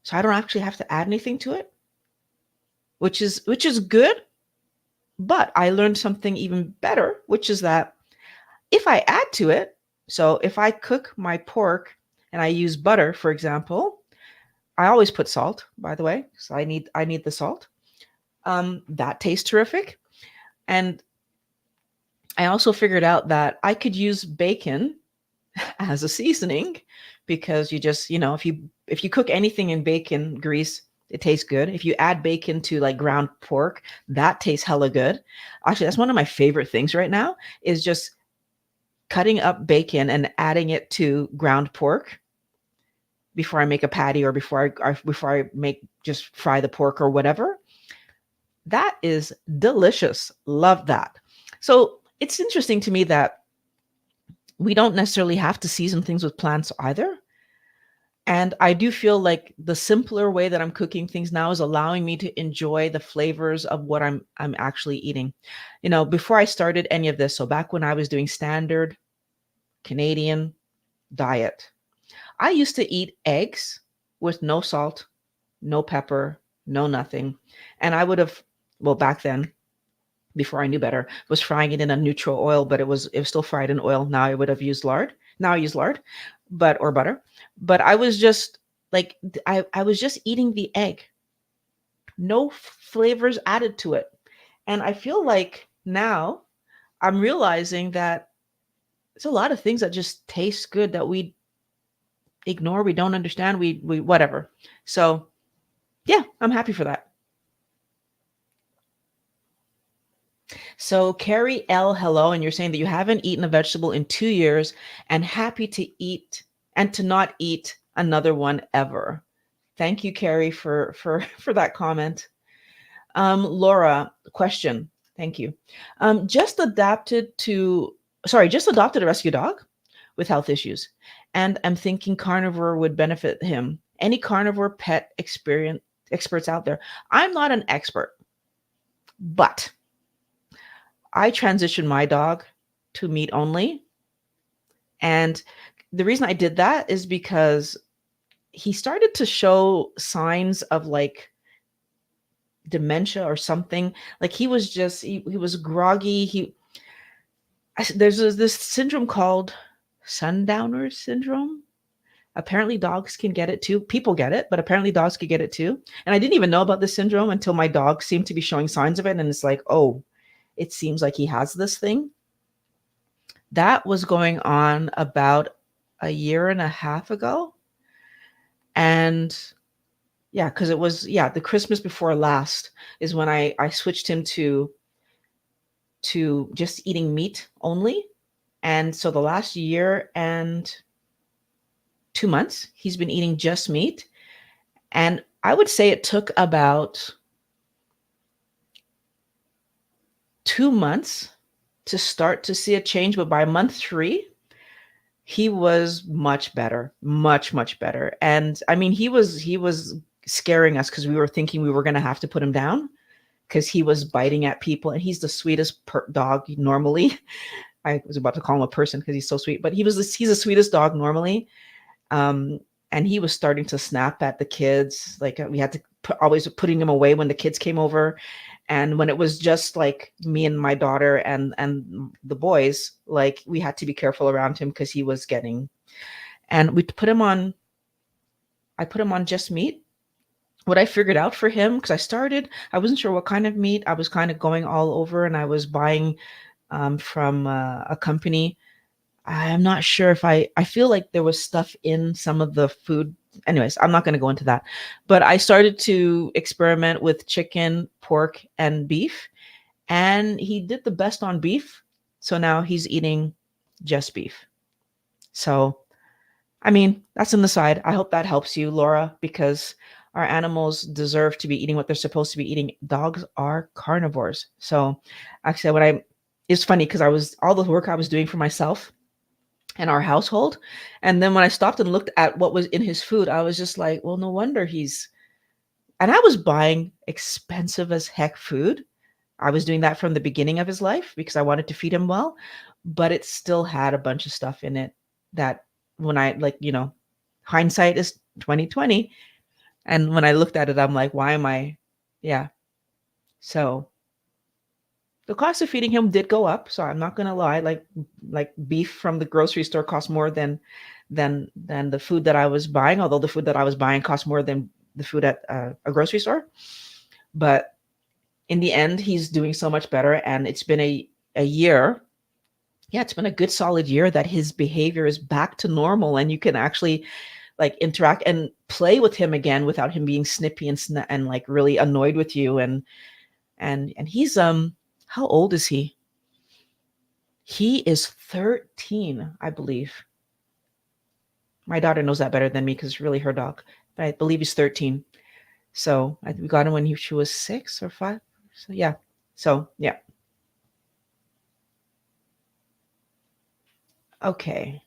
So I don't actually have to add anything to it, which is good. But I learned something even better, which is that if I add to it, so if I cook my pork and I use butter, for example, I always put salt, by the way, so I need the salt. That tastes terrific. And I also figured out that I could use bacon as a seasoning because if you cook anything in bacon grease, it tastes good. If you add bacon to like ground pork, that tastes hella good. Actually, that's one of my favorite things right now is just cutting up bacon and adding it to ground pork before I make a patty or before I make just fry the pork or whatever. That is delicious. Love that. So it's interesting to me that we don't necessarily have to season things with plants either. And I do feel like the simpler way that I'm cooking things now is allowing me to enjoy the flavors of what I'm actually eating. Before I started any of this, so back when I was doing standard Canadian diet, I used to eat eggs with no salt, no pepper, no nothing. And I would have, well, back then, before I knew better, was frying it in a neutral oil, but it was still fried in oil. Now I would have used lard. Now I use lard, or butter. But I was just like I was just eating the egg. No flavors added to it. And I feel like now I'm realizing that there's a lot of things that just taste good that we ignore, we don't understand, we whatever. So, yeah, I'm happy for that. So, Carrie L, hello, and you're saying that you haven't eaten a vegetable in 2 years and happy to eat and to not eat another one ever. Thank you, Carrie, for that comment. Laura, question. Thank you. Just adopted a rescue dog with health issues, and I'm thinking carnivore would benefit him. Any carnivore pet experience experts out there? I'm not an expert, but I transitioned my dog to meat only. And the reason I did that is because he started to show signs of like dementia or something. Like he was groggy. There's this syndrome called sundowner syndrome. Apparently dogs can get it too. People get it, but apparently dogs can get it too. And I didn't even know about this syndrome until my dog seemed to be showing signs of it. And it's like, oh, it seems like he has this thing. That was going on about a year and a half ago. And yeah, because it was, yeah, the Christmas before last is when I switched him to just eating meat only. And so the last year and 2 months, he's been eating just meat. And I would say it took about 2 months to start to see a change. But by month 3, he was much better, much, much better. And I mean, he was scaring us because we were thinking we were going to have to put him down because he was biting at people. And he's the sweetest dog normally. I was about to call him a person because he's so sweet, but he's the sweetest dog normally. And he was starting to snap at the kids. Like we had to always putting him away when the kids came over. And when it was just like me and my daughter and the boys, like we had to be careful around him because he was getting, and I put him on just meat. What I figured out for him, because I wasn't sure what kind of meat. I was kind of going all over and I was buying from a company. I'm not sure if I feel like there was stuff in some of the food. Anyways, I'm not going to go into that. But I started to experiment with chicken, pork, and beef. And he did the best on beef. So now he's eating just beef. So, I mean, that's an aside. I hope that helps you, Laura, because our animals deserve to be eating what they're supposed to be eating. Dogs are carnivores. So actually, it's funny because all the work I was doing for myself and our household. And then when I stopped and looked at what was in his food, I was just like, well, no wonder and I was buying expensive as heck food. I was doing that from the beginning of his life because I wanted to feed him well, but it still had a bunch of stuff in it that when I like, hindsight is 2020. And when I looked at it, I'm like, why am I? Yeah. So the cost of feeding him did go up. So I'm not gonna lie. Like beef from the grocery store cost more than the food that I was buying. Although the food that I was buying cost more than the food at a grocery store. But in the end, he's doing so much better, and it's been a year. Yeah, it's been a good solid year that his behavior is back to normal, and you can actually like interact and play with him again without him being snippy and like really annoyed with you. And he's how old is he? He is 13, I believe. My daughter knows that better than me because it's really her dog. But I believe he's 13. So we got him when she was 6 or 5. So yeah. So yeah. Okay.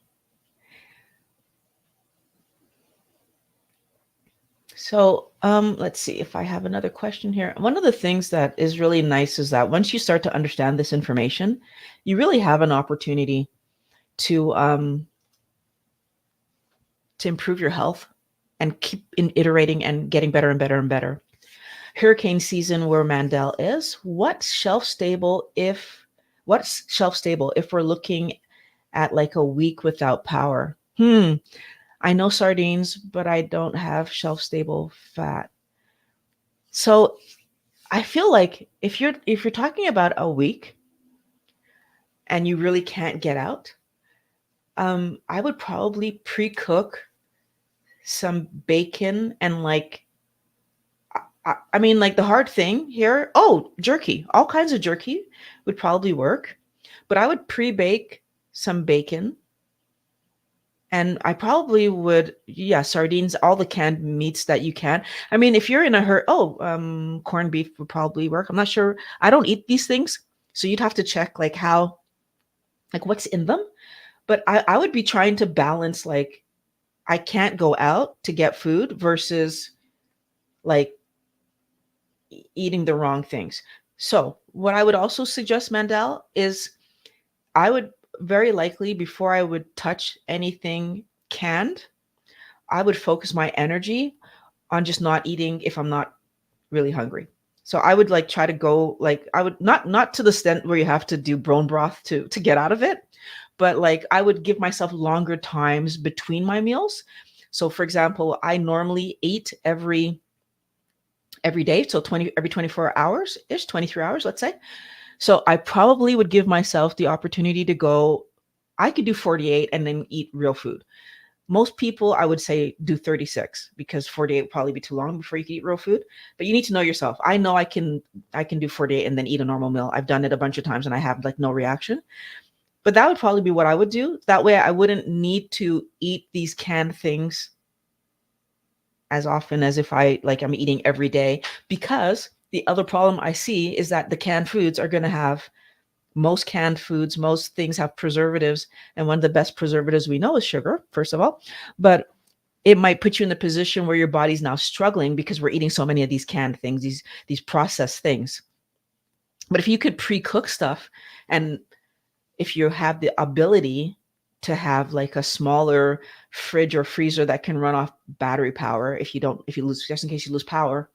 So let's see if I have another question here. One of the things that is really nice is that once you start to understand this information, you really have an opportunity to um, to improve your health and keep iterating and getting better and better and better. Hurricane season where Mandel is. What's shelf stable if we're looking at like a week without power? I know sardines, but I don't have shelf stable fat. So I feel like if you're talking about a week and you really can't get out, I would probably pre-cook some bacon and like I mean like the hard thing here. Oh, jerky, all kinds of jerky would probably work, but I would pre-bake some bacon. And I probably would, yeah, sardines, all the canned meats that you can. I mean, if you're in a hurry, corned beef would probably work. I'm not sure. I don't eat these things, so you'd have to check like how, like what's in them. But I would be trying to balance like I can't go out to get food versus like eating the wrong things. So what I would also suggest, Mandel, is I would very likely before I would touch anything canned, I would focus my energy on just not eating if I'm not really hungry. So I would like try to go like I would not to the extent where you have to do bone broth to get out of it, but like I would give myself longer times between my meals. So for example, I normally eat every day, so 20 every 24 hours ish, 23 hours, let's say. So I probably would give myself the opportunity to go I could do 48 and then eat real food. Most people, I would say, do 36 because 48 would probably be too long before you can eat real food. But you need to know yourself. I know I can do 48 and then eat a normal meal. I've done it a bunch of times and I have like no reaction. But that would probably be what I would do. That way I wouldn't need to eat these canned things as often as if I'm eating every day. Because the other problem I see is that the canned foods are going to have most canned foods, most things have preservatives. And one of the best preservatives we know is sugar, first of all. But it might put you in the position where your body's now struggling because we're eating so many of these canned things, these processed things. But if you could pre-cook stuff, and if you have the ability to have like a smaller fridge or freezer that can run off battery power, if you lose, just in case you lose power.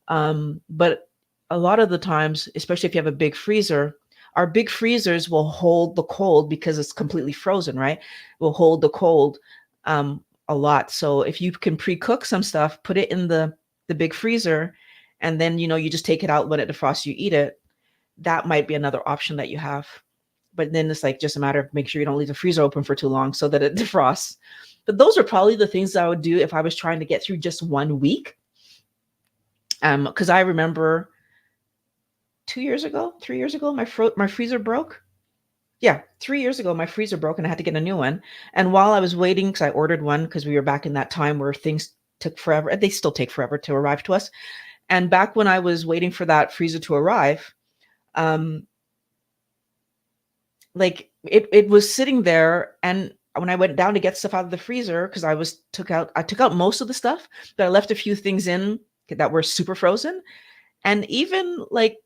But a lot of the times, especially if you have a big freezer, our big freezers will hold the cold because it's completely frozen, right? Will hold the cold a lot. So if you can pre-cook some stuff, put it in the big freezer, and then you just take it out when it defrosts, you eat it. That might be another option that you have. But then it's like just a matter of make sure you don't leave the freezer open for too long so that it defrosts. But those are probably the things that I would do if I was trying to get through just 1 week. Because I remember 2 years ago, 3 years ago, my freezer broke. Yeah, 3 years ago, my freezer broke and I had to get a new one. And while I was waiting, because I ordered one, because we were back in that time where things took forever, and they still take forever to arrive to us. And back when I was waiting for that freezer to arrive, um, like it was sitting there, and when I went down to get stuff out of the freezer, because I took out most of the stuff, but I left a few things in that were super frozen. And even like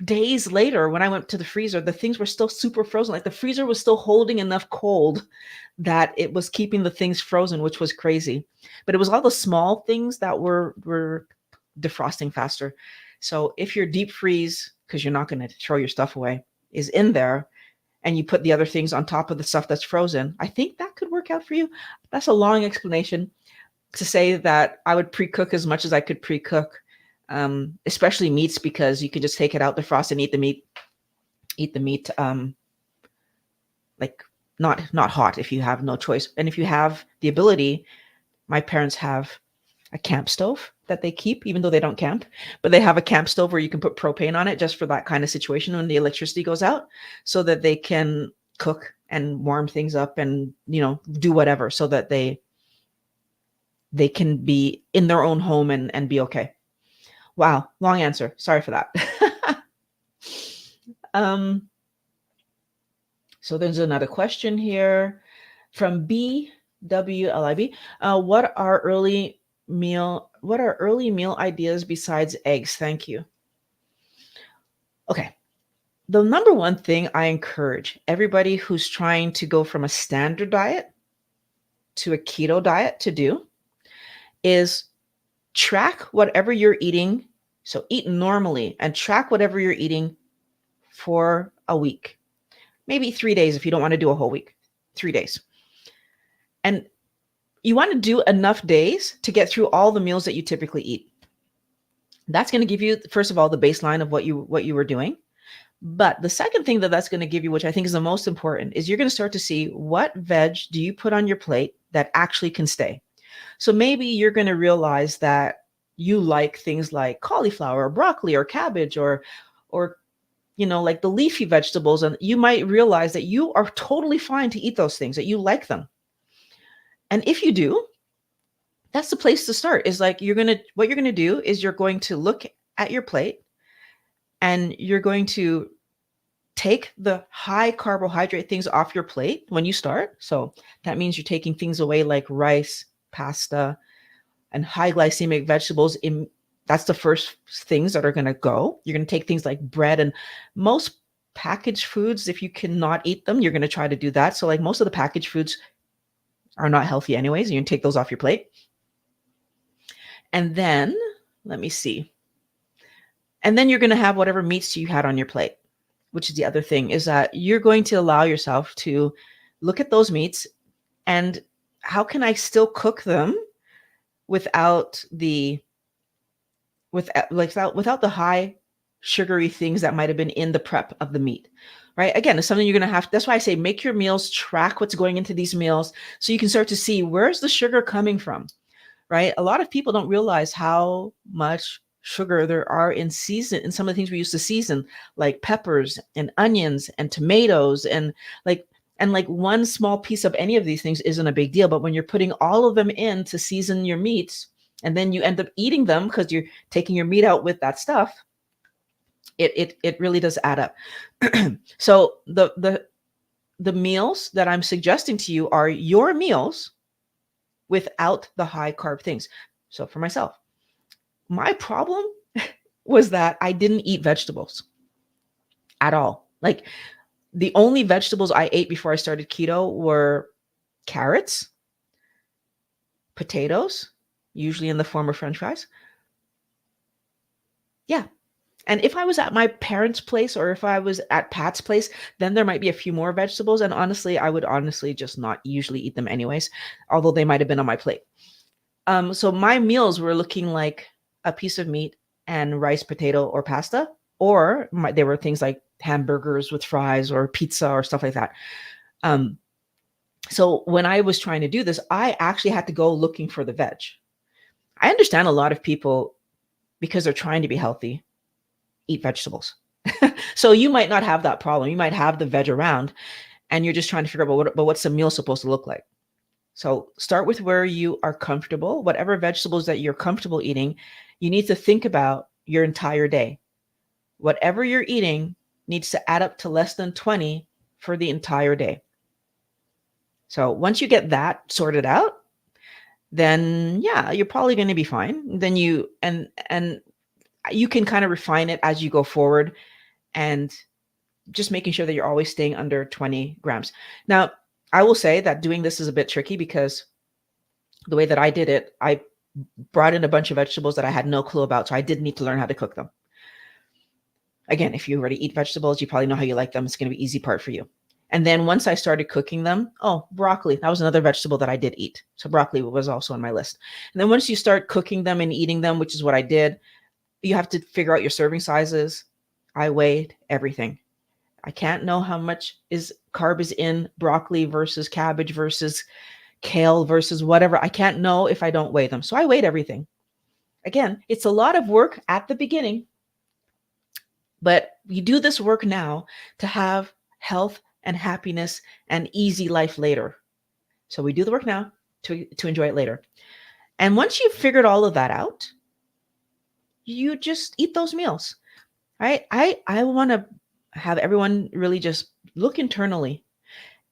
days later, when I went to the freezer, the things were still super frozen. Like the freezer was still holding enough cold that it was keeping the things frozen, which was crazy. But it was all the small things that were defrosting faster. So if your deep freeze, because you're not going to throw your stuff away, is in there, and you put the other things on top of the stuff that's frozen, I think that could work out for you. That's a long explanation to say that I would pre-cook as much as I could pre-cook, especially meats, because you could just take it out, defrost, and eat the meat, like not hot if you have no choice. And if you have the ability, my parents have a camp stove that they keep, even though they don't camp, but they have a camp stove where you can put propane on it just for that kind of situation when the electricity goes out, so that they can cook and warm things up and, do whatever, so that they can be in their own home and be okay. Wow, long answer. Sorry for that. So there's another question here from BWLIB. What are early meal ideas besides eggs? Thank you. Okay. The number one thing I encourage everybody who's trying to go from a standard diet to a keto diet to do is track whatever you're eating. So eat normally and track whatever you're eating for a week, maybe 3 days if you don't want to do a whole week, 3 days. And you want to do enough days to get through all the meals that you typically eat. That's going to give you, first of all, the baseline of what you were doing. But the second thing that's going to give you, which I think is the most important, is you're going to start to see what veg do you put on your plate that actually can stay. So maybe you're going to realize that you like things like cauliflower or broccoli or cabbage or like the leafy vegetables, and you might realize that you are totally fine to eat those things, that you like them. And if you do, that's the place to start. Is like what you're going to do is you're going to look at your plate and you're going to take the high carbohydrate things off your plate when you start. So that means you're taking things away like rice, pasta, and high glycemic vegetables. That's the first things that are going to go. You're going to take things like bread and most packaged foods. If you cannot eat them, you're going to try to do that. So like most of the packaged foods are not healthy anyways. You can take those off your plate. And then, let me see. And then you're going to have whatever meats you had on your plate, which is the other thing, is that you're going to allow yourself to look at those meats and how can I still cook them without the high sugary things that might have been in the prep of the meat, right? Again, it's something you're going to have. That's why I say make your meals, track what's going into these meals so you can start to see where's the sugar coming from, right? A lot of people don't realize how much sugar there are in some of the things we use to season, like peppers and onions and tomatoes and like one small piece of any of these things isn't a big deal. But when you're putting all of them in to season your meats, and then you end up eating them because you're taking your meat out with that stuff, it really does add up. So the meals that I'm suggesting to you are your meals without the high carb things. So for myself, my problem was that I didn't eat vegetables at all. Like the only vegetables I ate before I started keto were carrots, potatoes, usually in the form of French fries. Yeah. And if I was at my parents' place or if I was at Pat's place, then there might be a few more vegetables. And honestly, I would just not usually eat them anyways, although they might have been on my plate. So my meals were looking like a piece of meat and rice, potato, or pasta, or they were things like hamburgers with fries or pizza or stuff like that. So when I was trying to do this, I actually had to go looking for the veg. I understand a lot of people, because they're trying to be healthy, eat vegetables. So you might not have that problem. You might have the veg around and you're just trying to figure out, what's the meal supposed to look like? So start with where you are comfortable. Whatever vegetables that you're comfortable eating, you need to think about your entire day. Whatever you're eating needs to add up to less than 20 for the entire day. So once you get that sorted out, then yeah, you're probably going to be fine. Then you can kind of refine it as you go forward. and just making sure that you're always staying under 20 grams. Now, I will say that doing this is a bit tricky because the way that I did it, I brought in a bunch of vegetables that I had no clue about. So I did need to learn how to cook them. Again, if you already eat vegetables, you probably know how you like them. It's going to be easy part for you. And then once I started cooking them, broccoli, that was another vegetable that I did eat. So broccoli was also on my list. And then once you start cooking them and eating them, which is what I did, you have to figure out your serving sizes. I weighed everything. I can't know how much carb is in broccoli versus cabbage versus kale versus whatever. I can't know if I don't weigh them. So I weighed everything. Again, it's a lot of work at the beginning, but you do this work now to have health and happiness and easy life later. So we do the work now to enjoy it later. And once you've figured all of that out, you just eat those meals, right? I want to have everyone really just look internally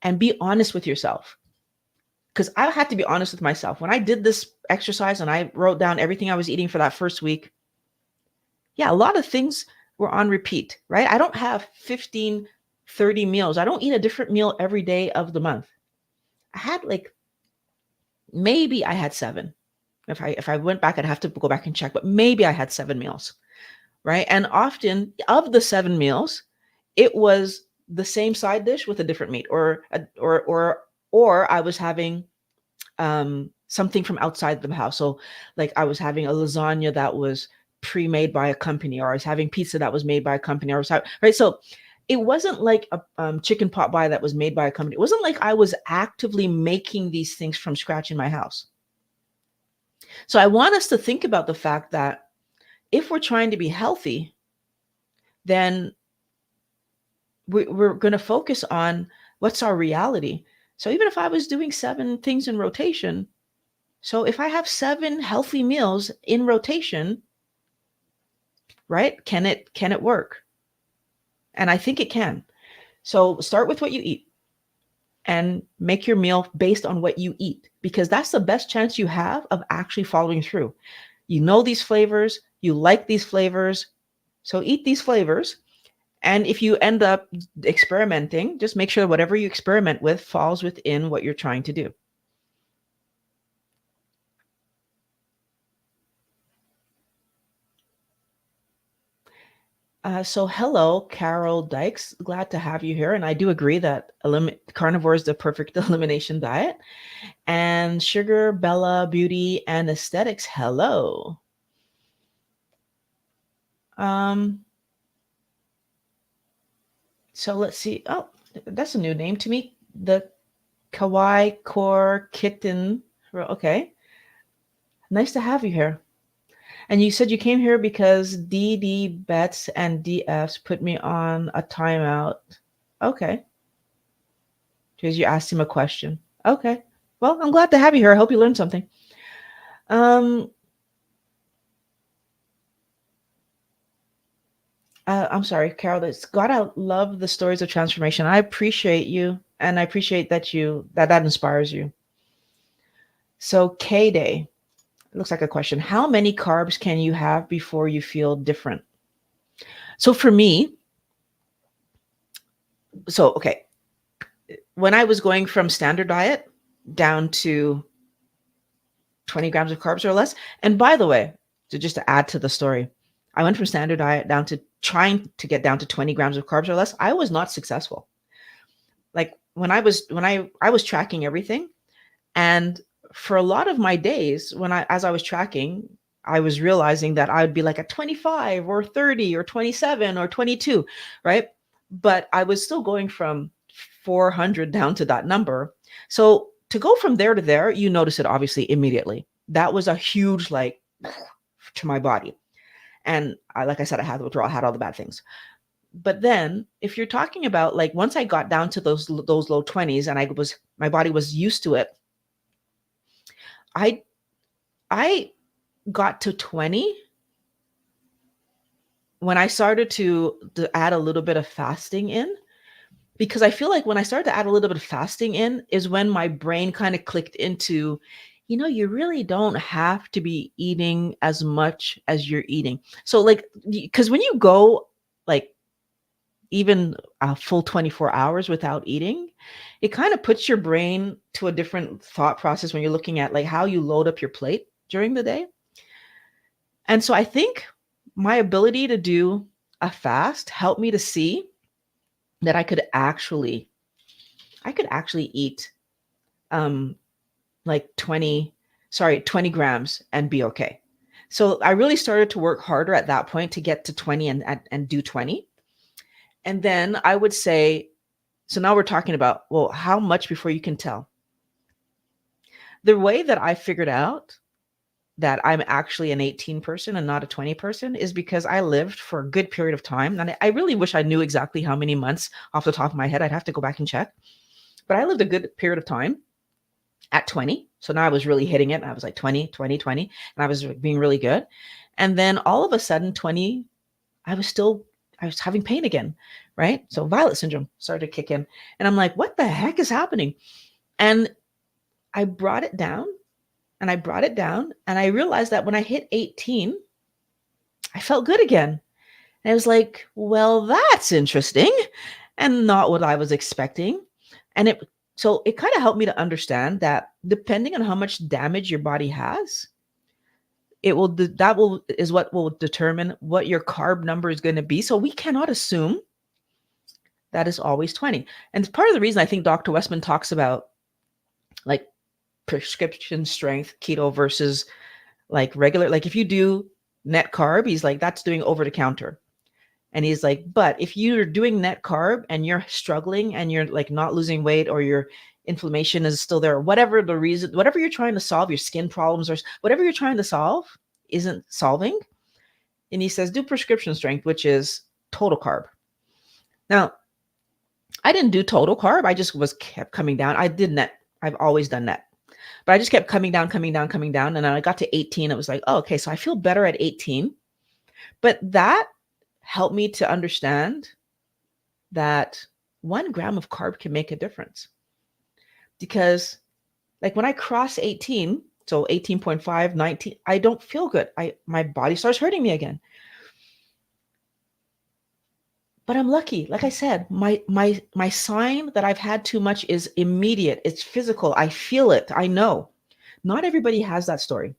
and be honest with yourself. Because I had to be honest with myself. When I did this exercise and I wrote down everything I was eating for that first week, a lot of things were on repeat, right? I don't have 15, 30 meals. I don't eat a different meal every day of the month. I had maybe I had 7. If I went back, I'd have to go back and check, but maybe I had 7 meals, right? And often of the 7 meals, it was the same side dish with a different meat, or I was having something from outside the house. So like I was having a lasagna that was pre-made by a company, or I was having pizza that was made by a company, right? So it wasn't like a chicken pot pie that was made by a company. It wasn't like I was actively making these things from scratch in my house. So I want us to think about the fact that if we're trying to be healthy, then we're going to focus on what's our reality. So even if I was doing 7 things in rotation, so if I have 7 healthy meals in rotation, right? Can it work? And I think it can. So start with what you eat and make your meal based on what you eat, because that's the best chance you have of actually following through. You know these flavors, you like these flavors, so eat these flavors. And if you end up experimenting, just make sure whatever you experiment with falls within what you're trying to do. So hello, Carol Dykes. Glad to have you here. And I do agree that carnivore is the perfect elimination diet. And Sugar, Bella, Beauty, and Aesthetics. Hello. So let's see. Oh, that's a new name to me. The Kawaii Core Kitten. Okay. Nice to have you here. And you said you came here because DD Bets and DFs put me on a timeout. Okay. Because you asked him a question. Okay. Well, I'm glad to have you here. I hope you learned something. I'm sorry, Carol. God, I love the stories of transformation. I appreciate you, and I appreciate that that inspires you. So K Day. It looks like a question. How many carbs can you have before you feel different? So for me, okay, when I was going from standard diet down to 20 grams of carbs or less, and by the way, just to add to the story, I went from standard diet down to trying to get down to 20 grams of carbs or less. I was not successful. Like when I was tracking everything, and for a lot of my days, as I was tracking, I was realizing that I would be like at 25 or 30 or 27 or 22, right? But I was still going from 400 down to that number. So to go from there to there, you notice it obviously immediately. That was a huge to my body. And like I said, I had the withdrawal, I had all the bad things. But then if you're talking about once I got down to those low 20s and my body was used to it, I got to 20 when I started to add a little bit of fasting in, because I feel like when I started to add a little bit of fasting in is when my brain kind of clicked into, you really don't have to be eating as much as you're eating. So because when you go even a full 24 hours without eating, it kind of puts your brain to a different thought process when you're looking at like how you load up your plate during the day. And so I think my ability to do a fast helped me to see that I could actually eat um like 20 grams and be okay. So I really started to work harder at that point to get to 20 and do 20. And then I would say, so now we're talking about, well, how much before you can tell? The way that I figured out that I'm actually an 18 person and not a 20 person is because I lived for a good period of time. And I really wish I knew exactly how many months off the top of my head. I'd have to go back and check. But I lived a good period of time at 20. So now I was really hitting it. I was like 20, 20, 20, and I was being really good. And then all of a sudden, 20, I was having pain again, right? So violet syndrome started to kick in. And I'm like, what the heck is happening? And I brought it down and I brought it down. And I realized that when I hit 18, I felt good again. And I was like, well, that's interesting and not what I was expecting. And it kind of helped me to understand that depending on how much damage your body has, is what will determine what your carb number is going to be. So we cannot assume that is always 20. And it's part of the reason I think Dr. Westman talks about like prescription strength keto versus like regular. Like if you do net carb, he's like, that's doing over the counter. And he's like, but if you're doing net carb and you're struggling and you're like not losing weight or your inflammation is still there, whatever the reason, whatever you're trying to solve, your skin problems or whatever you're trying to solve isn't solving. And he says, do prescription strength, which is total carb. Now, I didn't do total carb. I just kept coming down. I did net. I've always done net. But I just kept coming down. And then I got to 18. It was like, oh, okay, so I feel better at 18. But that helped me to understand that 1 gram of carb can make a difference. Because like when I cross 18, so 18.5, 19, I don't feel good. My body starts hurting me again. But I'm lucky. Like I said, my sign that I've had too much is immediate. It's physical. I feel it. I know. Not everybody has that story.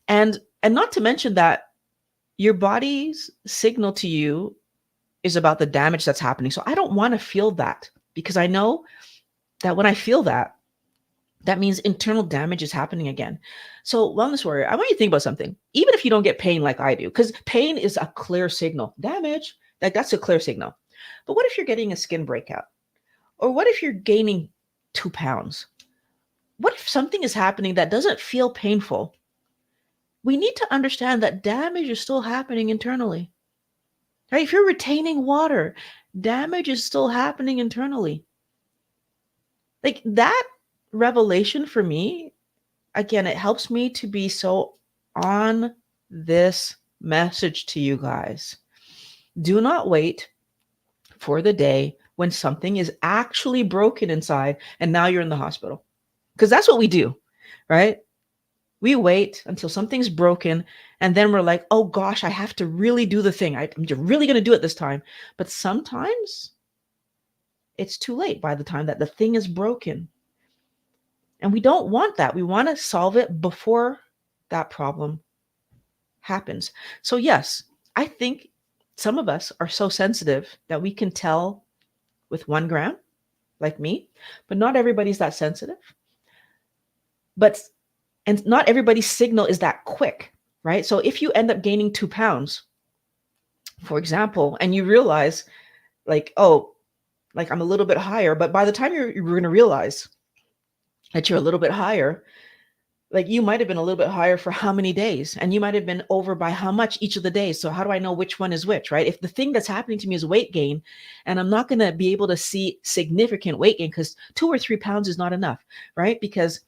And not to mention that your body's signal to you is about the damage that's happening. So I don't want to feel that because I know that when I feel that, that means internal damage is happening again. So wellness warrior, I want you to think about something. Even if you don't get pain like I do, because pain is a clear signal. Damage, that's a clear signal. But what if you're getting a skin breakout? Or what if you're gaining 2 pounds? What if something is happening that doesn't feel painful? We need to understand that damage is still happening internally. Right? If you're retaining water, damage is still happening internally. Like that revelation for me, again, it helps me to be so on this message to you guys. Do not wait for the day when something is actually broken inside and now you're in the hospital. Because that's what we do, right? We wait until something's broken and then we're like, oh gosh, I have to really do the thing. I'm really going to do it this time. But sometimes it's too late by the time that the thing is broken. And we don't want that. We want to solve it before that problem happens. So yes, I think some of us are so sensitive that we can tell with 1 gram, like me, but not everybody's that sensitive. And not everybody's signal is that quick, right? So if you end up gaining 2 pounds, for example, and you realize like, oh, like I'm a little bit higher, but by the time you're going to realize that you're a little bit higher, like you might have been a little bit higher for how many days, and you might have been over by how much each of the days. So how do I know which one is which, right? If the thing that's happening to me is weight gain, and I'm not going to be able to see significant weight gain because 2 or 3 pounds is not enough, right? Because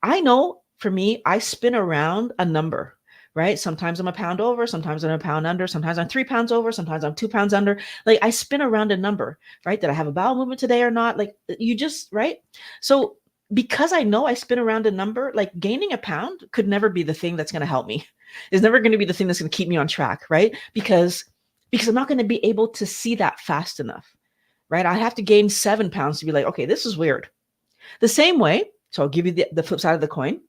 I know for me, I spin around a number, right? Sometimes I'm a pound over, sometimes I'm a pound under, sometimes I'm 3 pounds over, sometimes I'm 2 pounds under. Like I spin around a number, right? Did I have a bowel movement today or not? Like you just, right? So because I know I spin around a number, like gaining a pound could never be the thing that's going to help me. It's never going to be the thing that's going to keep me on track, right? Because because I'm not going to be able to see that fast enough, right? I have to gain 7 pounds to be like, okay, this is weird. The same way, so I'll give you the flip side of the coin.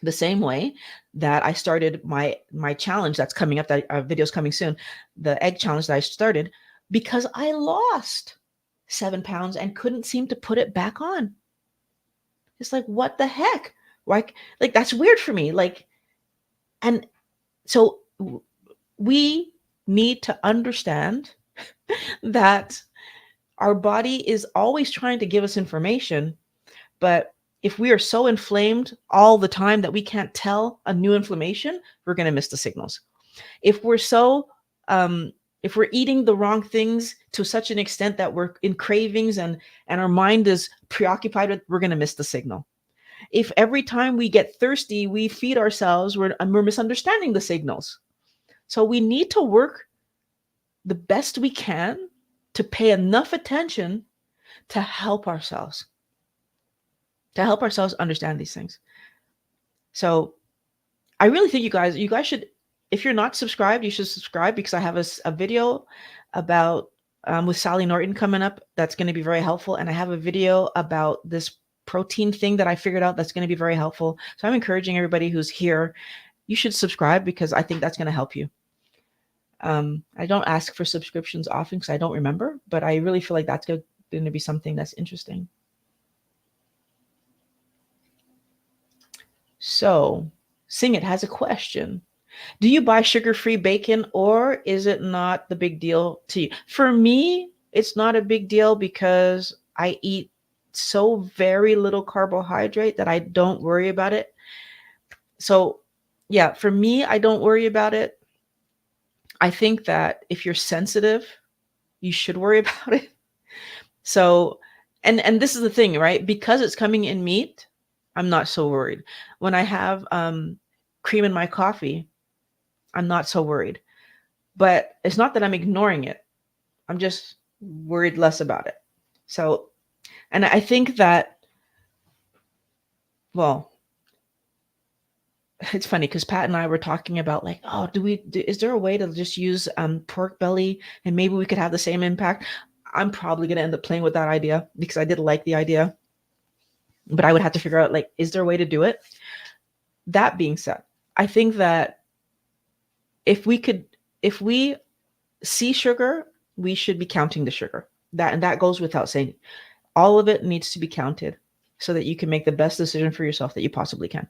The same way that I started my challenge that's coming up, that video's coming soon, the egg challenge that I started, because I lost 7 pounds and couldn't seem to put it back on. It's like, what the heck? Like that's weird for me. Like, and so we need to understand that our body is always trying to give us information, but if we are so inflamed all the time that we can't tell a new inflammation, we're going to miss the signals. If we're so if we're eating the wrong things to such an extent that we're in cravings and our mind is preoccupied with, we're going to miss the signal. If every time we get thirsty, we feed ourselves, we're misunderstanding the signals. So we need to work the best we can to pay enough attention to help ourselves understand these things. So I really think you guys should, if you're not subscribed, you should subscribe, because I have a video about with Sally Norton coming up that's going to be very helpful, and I have a video about this protein thing that I figured out that's going to be very helpful. So I'm encouraging everybody who's here, you should subscribe, because I think that's going to help you. I don't ask for subscriptions often because I don't remember, but I really feel like that's going to be something that's interesting. So Sing It has a question. Do you buy sugar-free bacon, or is it not the big deal to you? For me, it's not a big deal because I eat so very little carbohydrate that I don't worry about it. So yeah, for me, I don't worry about it. I think that if you're sensitive, you should worry about it. So, and this is the thing, right? Because it's coming in meat, I'm not so worried. When I have cream in my coffee, I'm not so worried. But it's not that I'm ignoring it. I'm just worried less about it. So, and I think that, well, it's funny because Pat and I were talking about like, oh, is there a way to just use pork belly and maybe we could have the same impact? I'm probably going to end up playing with that idea because I did like the idea, but I would have to figure out, like, is there a way to do it? That being said, I think that if we see sugar, we should be counting the sugar. That goes without saying. All of it needs to be counted so that you can make the best decision for yourself that you possibly can.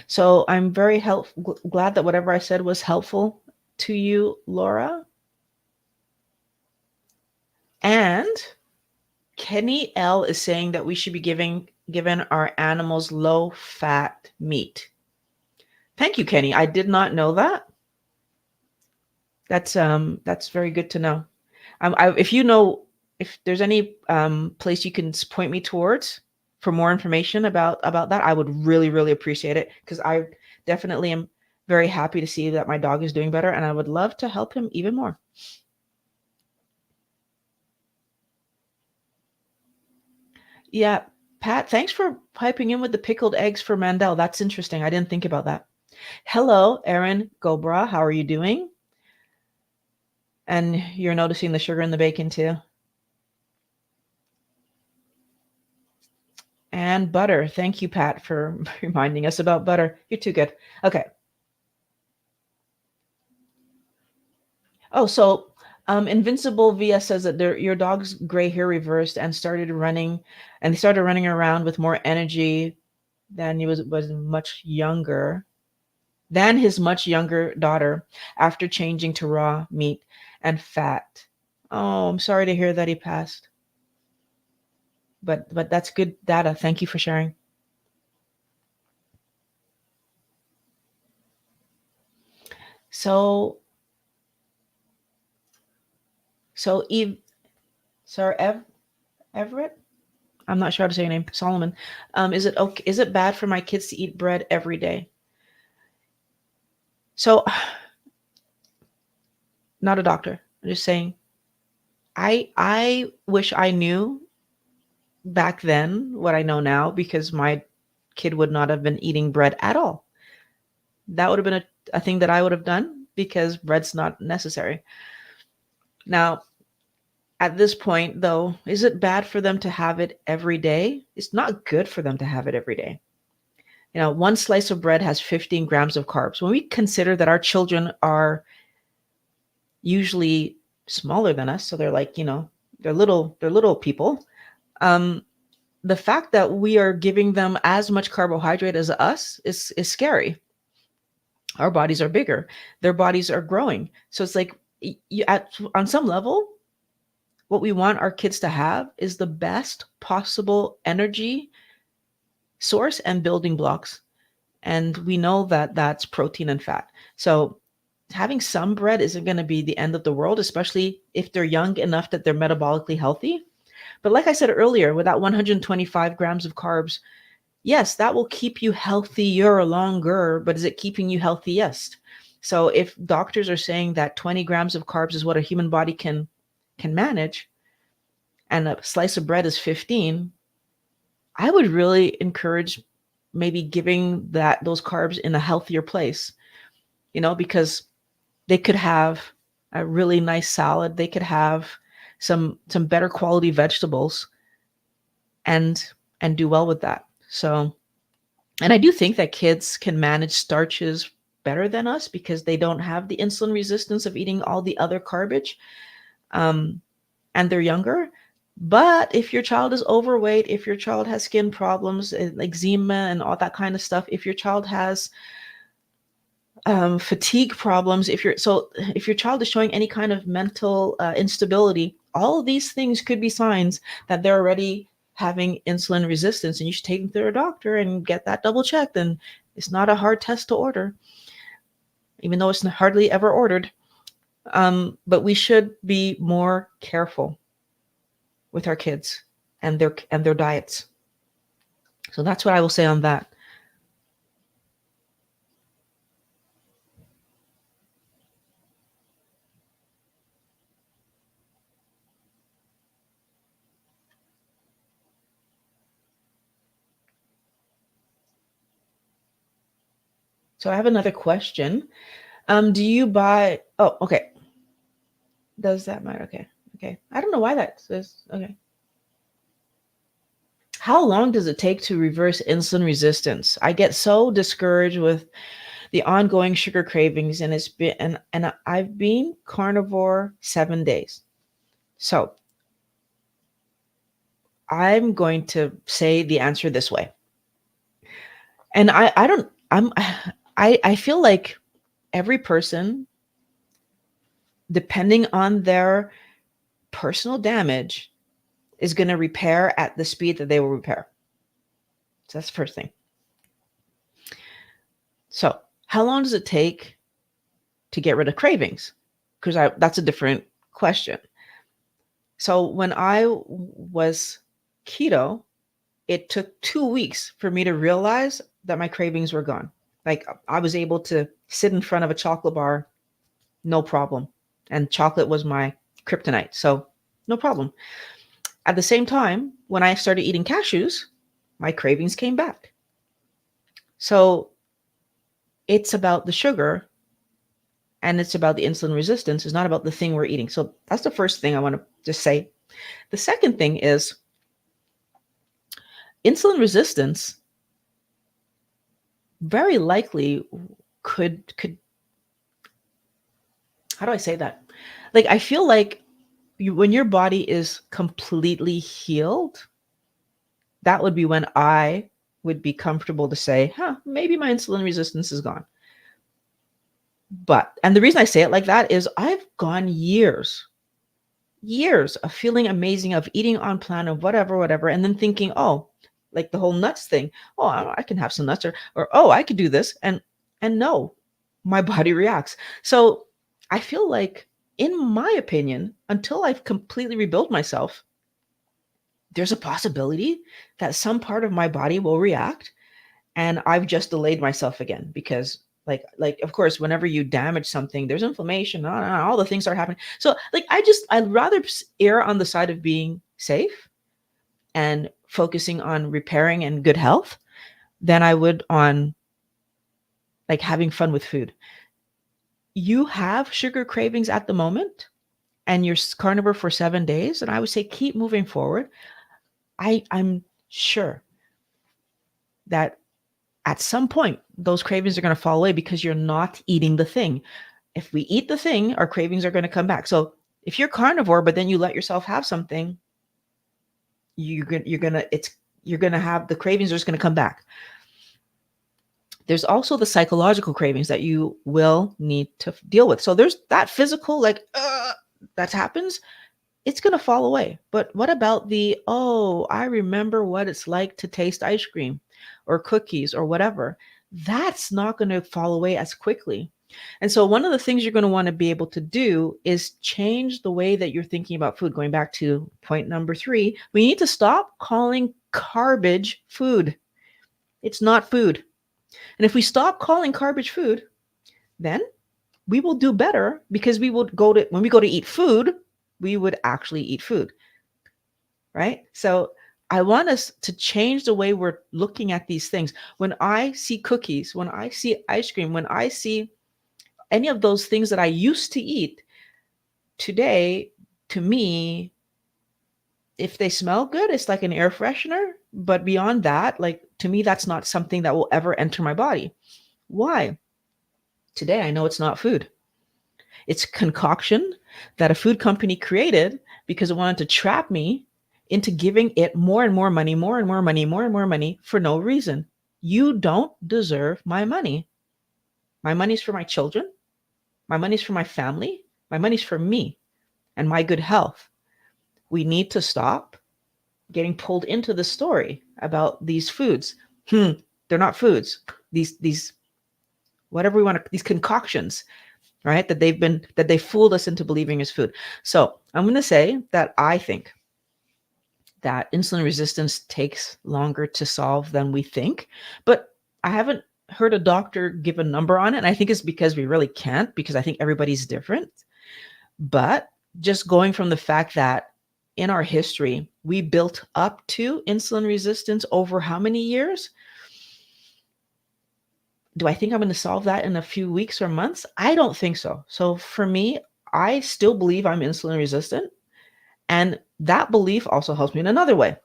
So I'm very glad that whatever I said was helpful to you, Laura. And Kenny L is saying that we should be given our animals low-fat meat. Thank you, Kenny. I did not know that. That's very good to know. If you know, if there's any place you can point me towards for more information about that, I would really, really appreciate it, because I definitely am very happy to see that my dog is doing better, and I would love to help him even more. Yeah, Pat, thanks for piping in with the pickled eggs for Mandel. That's interesting. I didn't think about that. Hello, Erin Gobra. How are you doing? And you're noticing the sugar in the bacon too. And butter. Thank you, Pat, for reminding us about butter. You're too good. Okay. Oh, so Invincible VS says that your dog's gray hair reversed and started running, and he started running around with more energy than he was much younger than his much younger daughter after changing to raw meat and fat. Oh, I'm sorry to hear that he passed. But that's good data. Thank you for sharing. So Eve, sorry, Everett? I'm not sure how to say your name. Solomon. Is it okay? Is it bad for my kids to eat bread every day? So, not a doctor. I'm just saying. I wish I knew back then what I know now, because my kid would not have been eating bread at all. That would have been a thing that I would have done because bread's not necessary. Now, at this point, though, is it bad for them to have it every day? It's not good for them to have it every day. One slice of bread has 15 grams of carbs. When we consider that our children are usually smaller than us, so they're like, they're little people. Um, the fact that we are giving them as much carbohydrate as us is scary. Our bodies are bigger. Their bodies are growing. So it's like on some level, what we want our kids to have is the best possible energy source and building blocks. And we know that that's protein and fat. So having some bread isn't going to be the end of the world, especially if they're young enough that they're metabolically healthy. But like I said earlier, with that 125 grams of carbs, yes, that will keep you healthier longer, but is it keeping you healthiest? So if doctors are saying that 20 grams of carbs is what a human body can manage, and a slice of bread is 15, I would really encourage maybe giving those carbs in a healthier place, because they could have a really nice salad. They could have some better quality vegetables and do well with that. So, and I do think that kids can manage starches better than us because they don't have the insulin resistance of eating all the other garbage. And they're younger. But if your child is overweight, if your child has skin problems, eczema and all that kind of stuff, if your child has fatigue problems, if your child is showing any kind of mental instability, all of these things could be signs that they're already having insulin resistance, and you should take them to a doctor and get that double checked. And it's not a hard test to order, even though it's hardly ever ordered. But we should be more careful with our kids and their diets. So that's what I will say on that. So I have another question. Do you buy? Oh, okay. Does that matter? Okay. Okay. I don't know why that says. Okay. How long does it take to reverse insulin resistance? I get so discouraged with the ongoing sugar cravings, and it's been and I've been carnivore 7 days. So I'm going to say the answer this way. And I don't I feel like every person, depending on their personal damage, is going to repair at the speed that they will repair. So that's the first thing. So how long does it take to get rid of cravings? Because that's a different question. So when I was keto, it took 2 weeks for me to realize that my cravings were gone. Like I was able to sit in front of a chocolate bar, no problem. And chocolate was my kryptonite. So no problem. At the same time, when I started eating cashews, my cravings came back. So it's about the sugar and it's about the insulin resistance. It's not about the thing we're eating. So that's the first thing I want to just say. The second thing is insulin resistance very likely could how do I say that? Like, I feel like when your body is completely healed, that would be when I would be comfortable to say, maybe my insulin resistance is gone. And the reason I say it like that is I've gone years of feeling amazing, of eating on plan, of whatever, and then thinking, oh, like the whole nuts thing. Oh, I can have some nuts, or oh, I could do this, and no, my body reacts. So I feel like, in my opinion, until I've completely rebuilt myself, there's a possibility that some part of my body will react, and I've just delayed myself again because like of course, whenever you damage something, there's inflammation, all the things are happening. So like I'd rather err on the side of being safe and focusing on repairing and good health than I would on like having fun with food. You have sugar cravings at the moment and you're carnivore for 7 days, and I would say keep moving forward. I'm sure that at some point those cravings are going to fall away because you're not eating the thing. If we eat the thing, our cravings are going to come back. So if you're carnivore, but then you let yourself have something, you're gonna have the cravings are just going to come back. There's also the psychological cravings that you will need to deal with. So there's that physical, like that happens, it's going to fall away. But what about the, oh, I remember what it's like to taste ice cream or cookies or whatever? That's not going to fall away as quickly. And so, one of the things you're going to want to be able to do is change the way that you're thinking about food. Going back to point number 3, we need to stop calling garbage food. It's not food. And if we stop calling garbage food, then we will do better because when we go to eat food, we would actually eat food, right? So I want us to change the way we're looking at these things. When I see cookies, when I see ice cream, when I see any of those things that I used to eat today, to me, if they smell good, it's like an air freshener. But beyond that, like to me, that's not something that will ever enter my body. Why? Today, I know it's not food. It's concoction that a food company created because it wanted to trap me into giving it more and more money, more and more money, more and more money for no reason. You don't deserve my money. My money's for my children. My money's for my family. My money's for me and my good health. We need to stop getting pulled into the story about these foods. They're not foods. These whatever we want to, these concoctions, right? That they fooled us into believing is food. So I'm going to say that I think that insulin resistance takes longer to solve than we think, but I haven't heard a doctor give a number on it. And I think it's because we really can't, because I think everybody's different. But just going from the fact that in our history, we built up to insulin resistance over how many years? Do I think I'm going to solve that in a few weeks or months? I don't think so. So for me, I still believe I'm insulin resistant. And that belief also helps me in another way.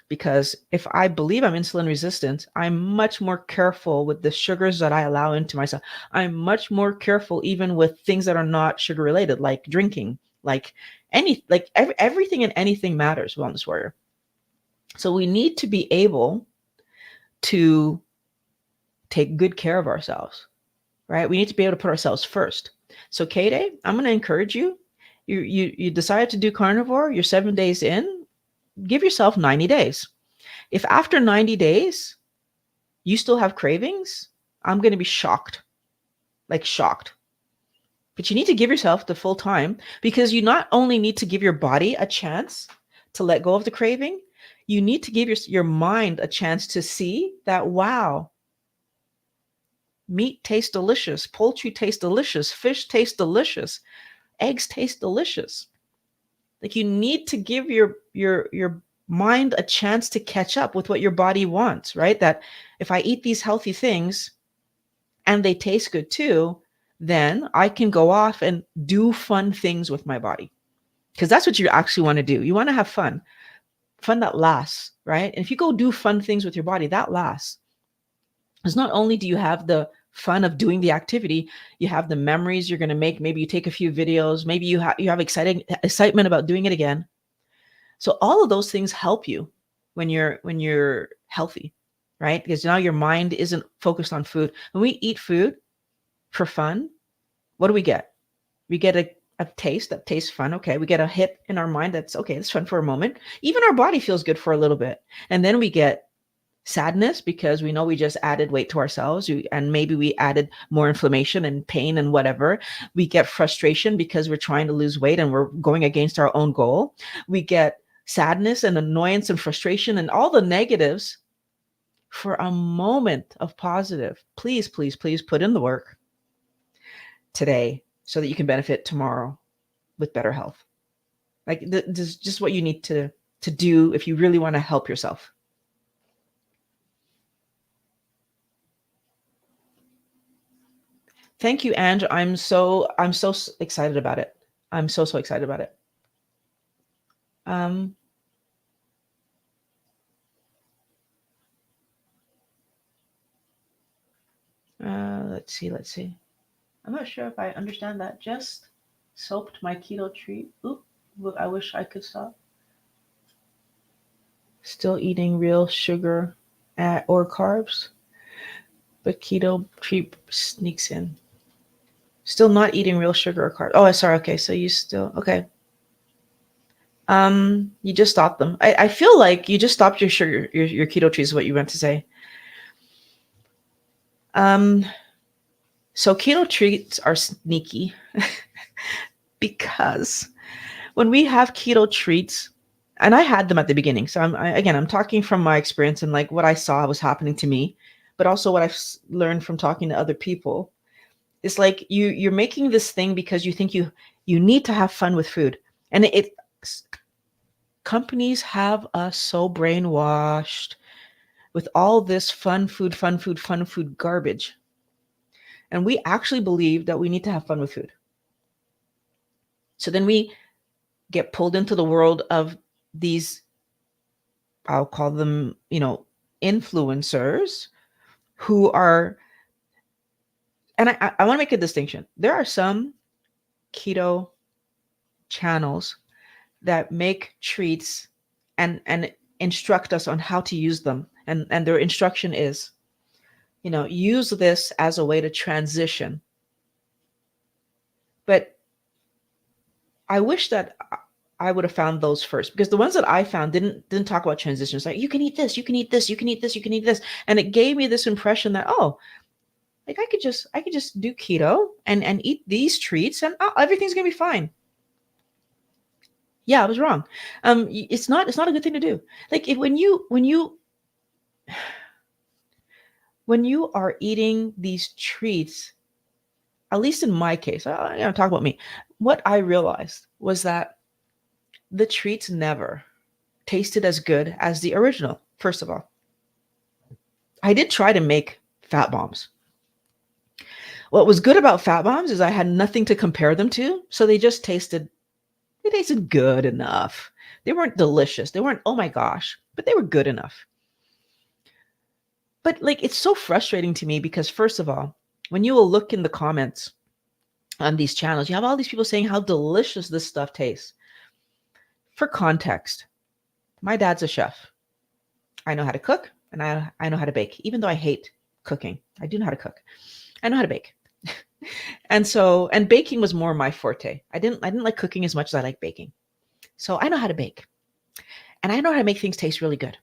Because if I believe I'm insulin resistant, I'm much more careful with the sugars that I allow into myself. I'm much more careful even with things that are not sugar related, like drinking, like everything and anything matters, Wellness Warrior. So we need to be able to take good care of ourselves, right? We need to be able to put ourselves first. So K-Day, I'm going to encourage you. You decided to do carnivore, you're 7 days in, give yourself 90 days. If after 90 days, you still have cravings, I'm going to be shocked, like shocked. But you need to give yourself the full time, because you not only need to give your body a chance to let go of the craving, you need to give your mind a chance to see that, wow, meat tastes delicious, poultry tastes delicious, fish tastes delicious, eggs taste delicious. Like you need to give your mind a chance to catch up with what your body wants, right? That if I eat these healthy things and they taste good too, then I can go off and do fun things with my body. Because that's what you actually want to do. You want to have fun that lasts, right? And if you go do fun things with your body, that lasts. Because not only do you have the fun of doing the activity, you have the memories you're going to make. Maybe you take a few videos. Maybe you have excitement about doing it again. So all of those things help you when you're healthy, right? Because now your mind isn't focused on food. When we eat food for fun, what do we get? We get a taste that tastes fun. Okay. We get a hit in our mind that's okay, it's fun for a moment. Even our body feels good for a little bit. And then we get sadness because we know we just added weight to ourselves, and maybe we added more inflammation and pain and whatever. We get frustration because we're trying to lose weight and we're going against our own goal. We get sadness and annoyance and frustration and all the negatives for a moment of positive. Please, please, please put in the work today so that you can benefit tomorrow with better health. Like this is just what you need to do if you really want to help yourself. Thank you, Ange. I'm so excited about it. I'm so excited about it. Um, let's see. I'm not sure if I understand that. Just soaked my keto treat. Oop, I wish I could stop. Still eating real sugar or carbs, but keto treat sneaks in. Still not eating real sugar or carbs. Oh, sorry. Okay, so you still okay. You just stopped them. I feel like you just stopped your sugar, your keto treats is what you meant to say. Um, so keto treats are sneaky because when we have keto treats, and I had them at the beginning. So again, I'm talking from my experience and like what I saw was happening to me, but also what I've learned from talking to other people. It's like you're making this thing because you think you need to have fun with food, and it companies have us so brainwashed with all this fun food garbage. And we actually believe that we need to have fun with food. So then we get pulled into the world of these, I'll call them, influencers who are, and I want to make a distinction. There are some keto channels that make treats and instruct us on how to use them. And their instruction is, use this as a way to transition. But I wish that I would have found those first, because the ones that I found didn't talk about transitions. Like, you can eat this, you can eat this, you can eat this, you can eat this, and it gave me this impression that, oh, like I could just do keto and eat these treats, and everything's gonna be fine. Yeah, I was wrong. It's not a good thing to do. Like when you are eating these treats, at least in my case, talk about me. What I realized was that the treats never tasted as good as the original. First of all, I did try to make fat bombs. What was good about fat bombs is I had nothing to compare them to, so they tasted good enough. They weren't delicious. They weren't, oh my gosh, but they were good enough. But like, it's so frustrating to me because, first of all, when you will look in the comments on these channels, you have all these people saying how delicious this stuff tastes. For context, my dad's a chef. I know how to cook and I know how to bake, even though I hate cooking. I do know how to cook. I know how to bake. And baking was more my forte. I didn't like cooking as much as I like baking. So I know how to bake. And I know how to make things taste really good.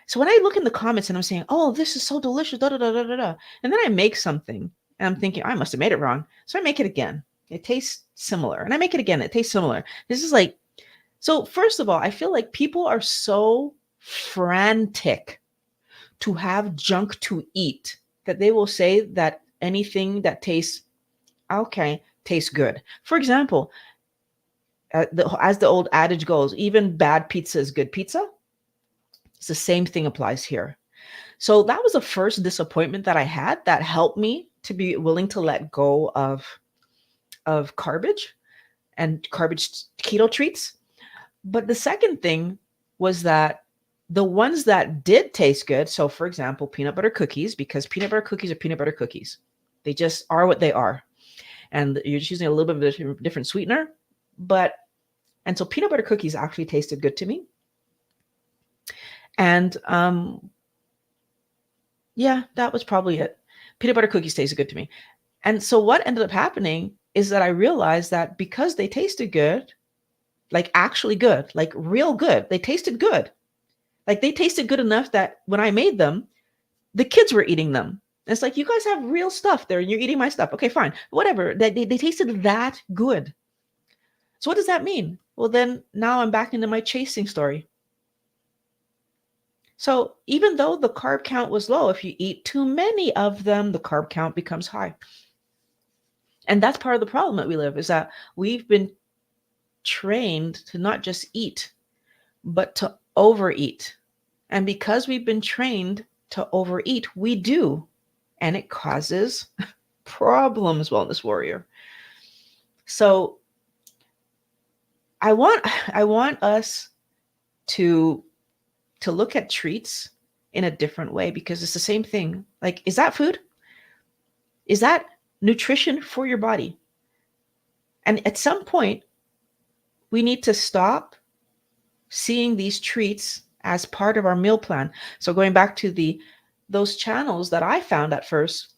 So when I look in the comments and I'm saying, oh, this is so delicious, da da da da da da, and then I make something and I'm thinking, I must have made it wrong. So I make it again. It tastes similar. And I make it again. It tastes similar. This is like, so first of all, I feel like people are so frantic to have junk to eat that they will say that anything that tastes okay tastes good. For example, as the old adage goes, even bad pizza is good pizza. It's the same thing applies here. So that was the first disappointment that I had that helped me to be willing to let go of garbage and garbage keto treats. But the second thing was that the ones that did taste good, so for example, peanut butter cookies, because peanut butter cookies are peanut butter cookies. They just are what they are. And you're just using a little bit of a different sweetener. And so peanut butter cookies actually tasted good to me. And yeah, that was probably it. Peanut butter cookies tasted good to me. And so what ended up happening is that I realized that because they tasted good, like actually good, like real good, they tasted good. Like they tasted good enough that when I made them, the kids were eating them. And it's like, you guys have real stuff there and you're eating my stuff. Okay, fine. Whatever. They tasted that good. So what does that mean? Well, then now I'm back into my chasing story. So even though the carb count was low, if you eat too many of them, the carb count becomes high. And that's part of the problem that we live, is that we've been trained to not just eat, but to overeat. And because we've been trained to overeat, we do. And it causes problems, wellness warrior. So I want I want us to look at treats in a different way, because it's the same thing. Like, is that food? Is that nutrition for your body? And at some point, we need to stop seeing these treats as part of our meal plan. So going back to those channels that I found at first,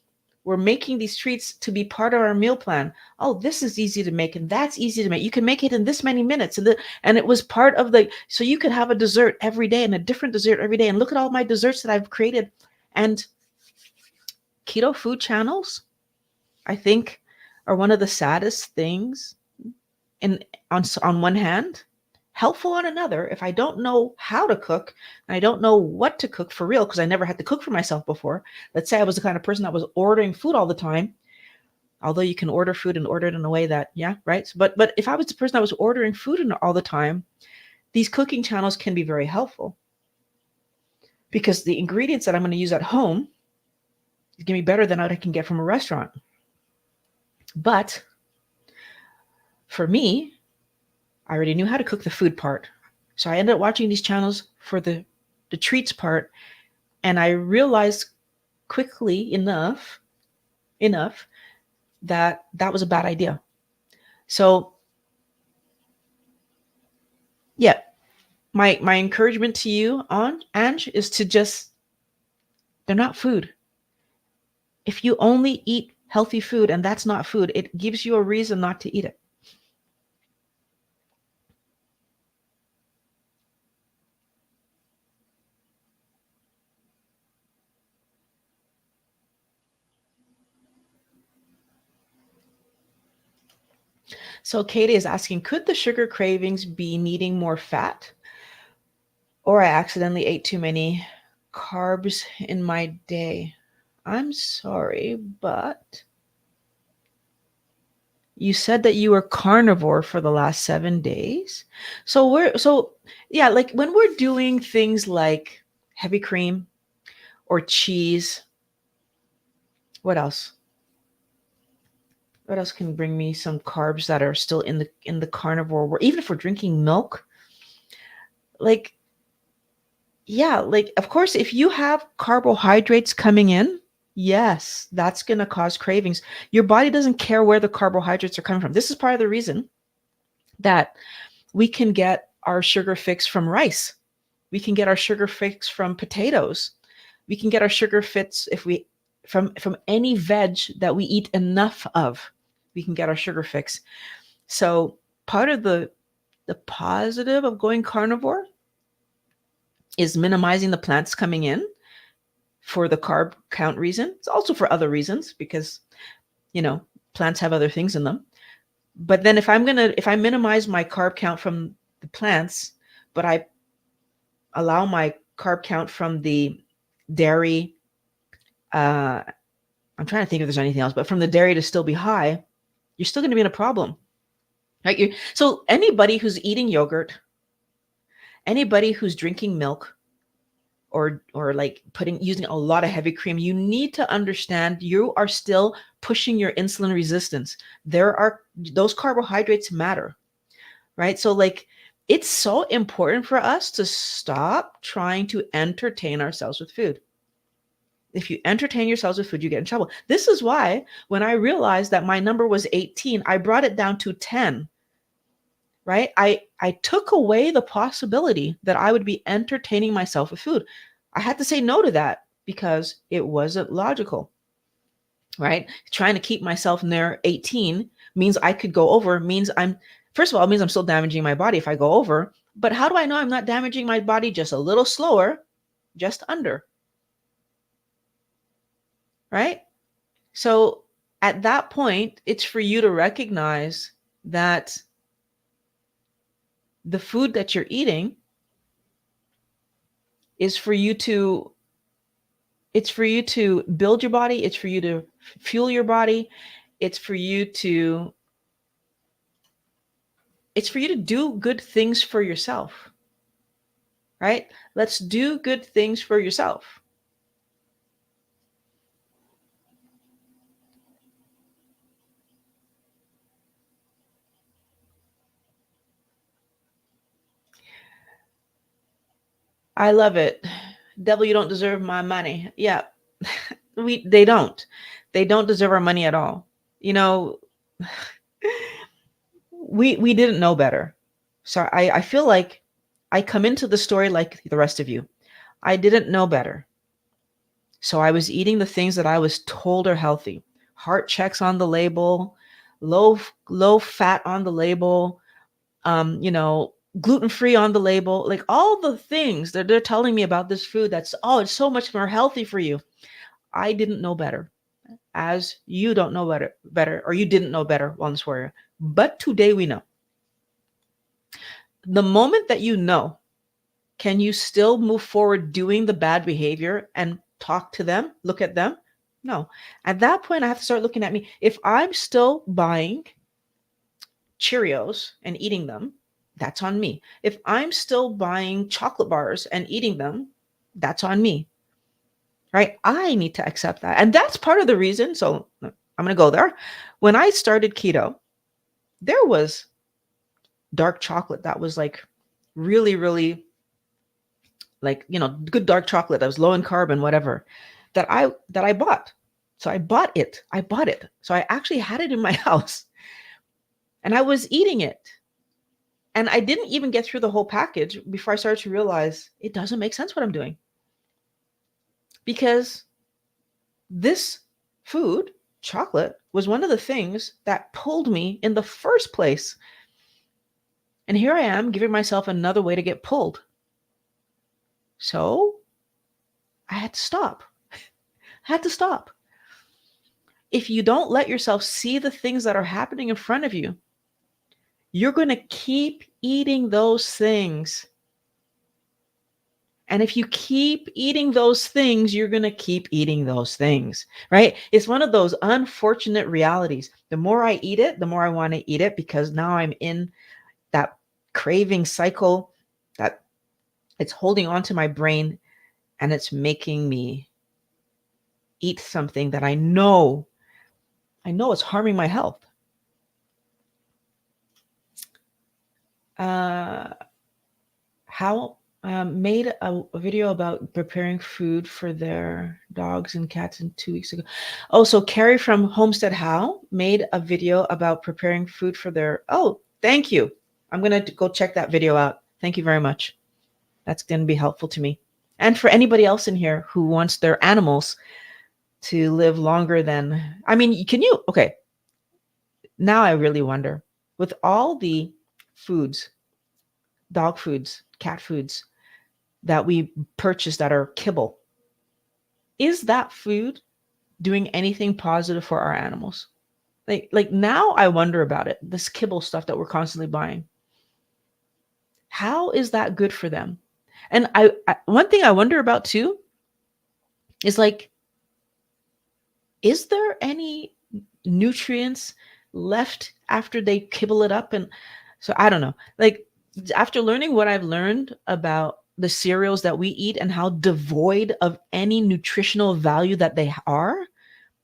we're making these treats to be part of our meal plan. Oh, this is easy to make and that's easy to make. You can make it in this many minutes. And it was part of so you could have a dessert every day and a different dessert every day. And look at all my desserts that I've created. And keto food channels, I think, are one of the saddest things in on one hand, helpful on another. If I don't know how to cook and I don't know what to cook for real, because I never had to cook for myself before. Let's say I was the kind of person that was ordering food all the time, although you can order food and order it in a way that, yeah, right. But if I was the person that was ordering food all the time, these cooking channels can be very helpful, because the ingredients that I'm going to use at home is going to be better than what I can get from a restaurant. But for me, I already knew how to cook the food part. So I ended up watching these channels for the treats part. And I realized quickly enough that that was a bad idea. So yeah, my encouragement to you on Ange is to just, they're not food. If you only eat healthy food and that's not food, it gives you a reason not to eat it. So Katie is asking, could the sugar cravings be needing more fat? Or I accidentally ate too many carbs in my day? I'm sorry, but you said that you were carnivore for the last 7 days. So yeah, like when we're doing things like heavy cream or cheese, what else? What else can bring me some carbs that are still in the carnivore world? Even if we're drinking milk, like, yeah, like, of course, if you have carbohydrates coming in, yes, that's going to cause cravings. Your body doesn't care where the carbohydrates are coming from. This is part of the reason that we can get our sugar fix from rice. We can get our sugar fix from potatoes. We can get our sugar fix if we from any veg that we eat enough of. We can get our sugar fix. So part of the positive of going carnivore is minimizing the plants coming in for the carb count reason. It's also for other reasons, because, plants have other things in them. But then if I minimize my carb count from the plants, but I allow my carb count from the dairy, I'm trying to think if there's anything else, but from the dairy to still be high, you're still going to be in a problem, right? So anybody who's eating yogurt, anybody who's drinking milk, or like using a lot of heavy cream, you need to understand you are still pushing your insulin resistance. Those carbohydrates matter, right? So like, it's so important for us to stop trying to entertain ourselves with food. If you entertain yourselves with food, you get in trouble. This is why when I realized that my number was 18, I brought it down to 10, right? I took away the possibility that I would be entertaining myself with food. I had to say no to that because it wasn't logical, right? Trying to keep myself near 18 means I could go over, first of all, it means I'm still damaging my body if I go over. But how do I know I'm not damaging my body just a little slower, just under, right? So at that point, it's for you to recognize that the food that you're eating is for you to build your body. It's for you to fuel your body. It's for you to do good things for yourself, right? Let's do good things for yourself. I love it. Devil, you don't deserve my money. Yeah. They don't. They don't deserve our money at all. You know, we didn't know better. So I feel like I come into the story like the rest of you. I didn't know better. So I was eating the things that I was told are healthy. Heart checks on the label, low fat on the label, you know, gluten free on the label, like all the things that they're telling me about this food that's, oh, it's so much more healthy for you. I didn't know better, as you don't know better, or you didn't know better, Wellness Warrior. But today we know. The moment that you know, can you still move forward doing the bad behavior and talk to them, look at them? No. At that point, I have to start looking at me. If I'm still buying Cheerios and eating them, that's on me. If I'm still buying chocolate bars and eating them, that's on me, right? I need to accept that. And that's part of the reason. So I'm going to go there. When I started keto, there was dark chocolate that was like really, really like, you know, good dark chocolate that was low in carb and whatever that I bought. So I bought it. I bought it. So I actually had it in my house and I was eating it. And I didn't even get through the whole package before I started to realize it doesn't make sense what I'm doing. Because this food, chocolate, was one of the things that pulled me in the first place. And here I am giving myself another way to get pulled. So I had to stop. I had to stop. If you don't let yourself see the things that are happening in front of you, you're going to keep eating those things. And if you keep eating those things, you're going to keep eating those things, right? It's one of those unfortunate realities. The more I eat it, the more I want to eat it because now I'm in that craving cycle that it's holding on to my brain and it's making me eat something that I know it's harming my health. How made a video about preparing food for their dogs and cats in 2 weeks ago. Oh, so Carrie from Homestead How made a video about preparing food for their. Oh, thank you. I'm going to go check that video out. Thank you very much. That's going to be helpful to me. And for anybody else in here who wants their animals to live longer than, I mean, can you, okay. Now I really wonder, with all the foods, dog foods, cat foods that we purchase that are kibble, is that food doing anything positive for our animals? Like now I wonder about it, this kibble stuff that we're constantly buying. How is that good for them? And I one thing I wonder about too is like, is there any nutrients left after they kibble it up? And so I don't know. Like after learning what I've learned about the cereals that we eat and how devoid of any nutritional value that they are,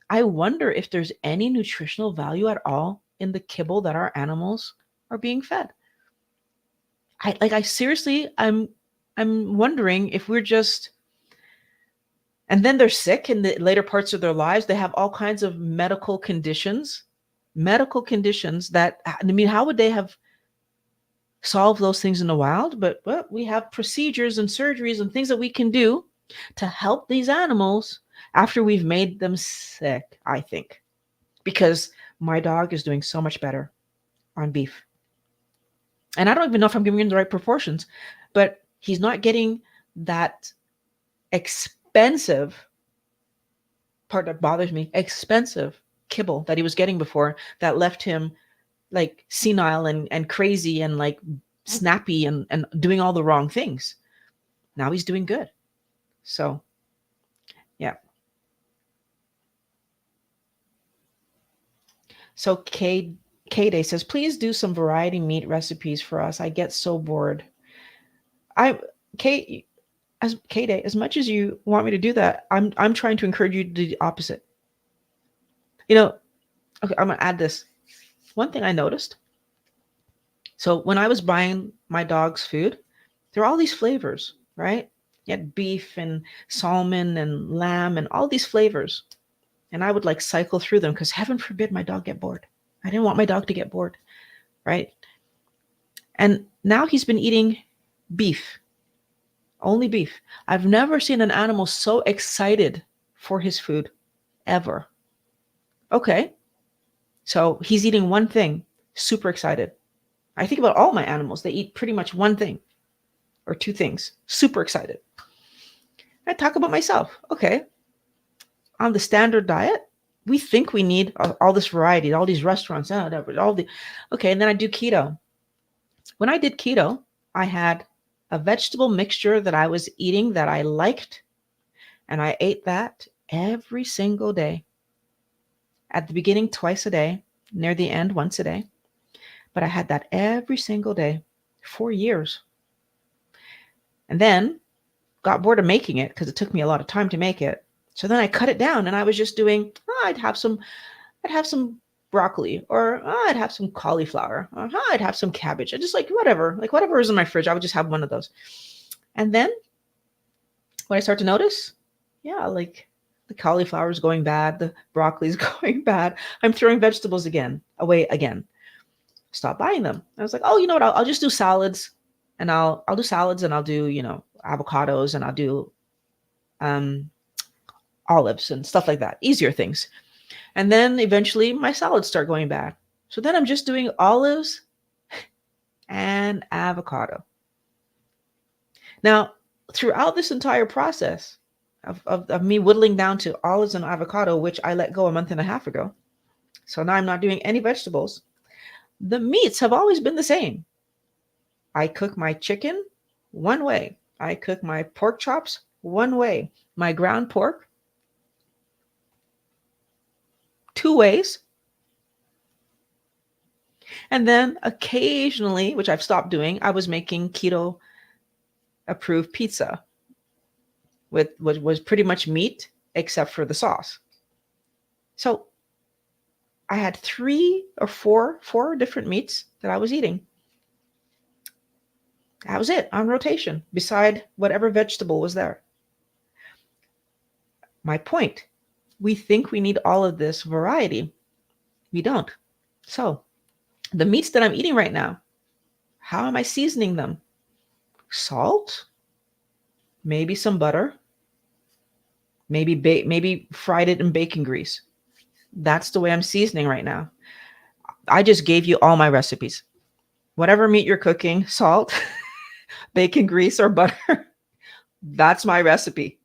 I wonder if there's any nutritional value at all in the kibble that our animals are being fed. I seriously, I'm wondering if we're just, and then they're sick in the later parts of their lives. They have all kinds of medical conditions that, I mean, how would they have solved those things in the wild? But well, we have procedures and surgeries and things that we can do to help these animals after we've made them sick, I think, because my dog is doing so much better on beef. And I don't even know if I'm giving him the right proportions, but he's not getting that expensive part that bothers me, expensive kibble that he was getting before that left him like senile and crazy and like snappy and doing all the wrong things. Now he's doing good. So, yeah. So K-Day says, please do some variety meat recipes for us. I get so bored. K-Day, as much as you want me to do that, I'm trying to encourage you to do the opposite. You know, okay, I'm going to add this. One thing I noticed. So when I was buying my dog's food, there are all these flavors, right? You had beef and salmon and lamb and all these flavors. And I would like cycle through them because heaven forbid my dog get bored. I didn't want my dog to get bored, right? And now he's been eating beef, only beef. I've never seen an animal so excited for his food ever. Okay, so he's eating one thing, super excited. I think about all my animals. They eat pretty much one thing or two things, super excited. I talk about myself. Okay, on the standard diet, we think we need all this variety, all these restaurants, okay, and then I do keto. When I did keto, I had a vegetable mixture that I was eating that I liked, and I ate that every single day. At the beginning, twice a day, near the end, once a day. But I had that every single day for years. And then got bored of making it because it took me a lot of time to make it. So then I cut it down and I was just doing, I'd have some broccoli, or I'd have some cauliflower, or I'd have some cabbage. I just like whatever is in my fridge. I would just have one of those. And then what I start to notice, yeah, like the cauliflower is going bad, the broccoli is going bad. I'm throwing vegetables away again. Stop buying them. I was like, oh, you know what? I'll just do salads, and I'll do salads, and I'll do avocados, and I'll do olives and stuff like that, easier things. And then eventually my salads start going bad. So then I'm just doing olives and avocado. Now, throughout this entire process of me whittling down to olives and avocado, which I let go a month and a half ago, so now I'm not doing any vegetables, the meats have always been the same. I cook my chicken one way. I cook my pork chops one way. My ground pork, two ways. And then occasionally, which I've stopped doing, I was making keto approved pizza with what was pretty much meat except for the sauce. So I had four different meats that I was eating. That was it, on rotation, beside whatever vegetable was there. My point, we think we need all of this variety. We don't. So the meats that I'm eating right now, how am I seasoning them? Salt, maybe some butter, maybe fried it in bacon grease. That's the way I'm seasoning right now. I just gave you all my recipes. Whatever meat you're cooking, salt, bacon grease, or butter, that's my recipe.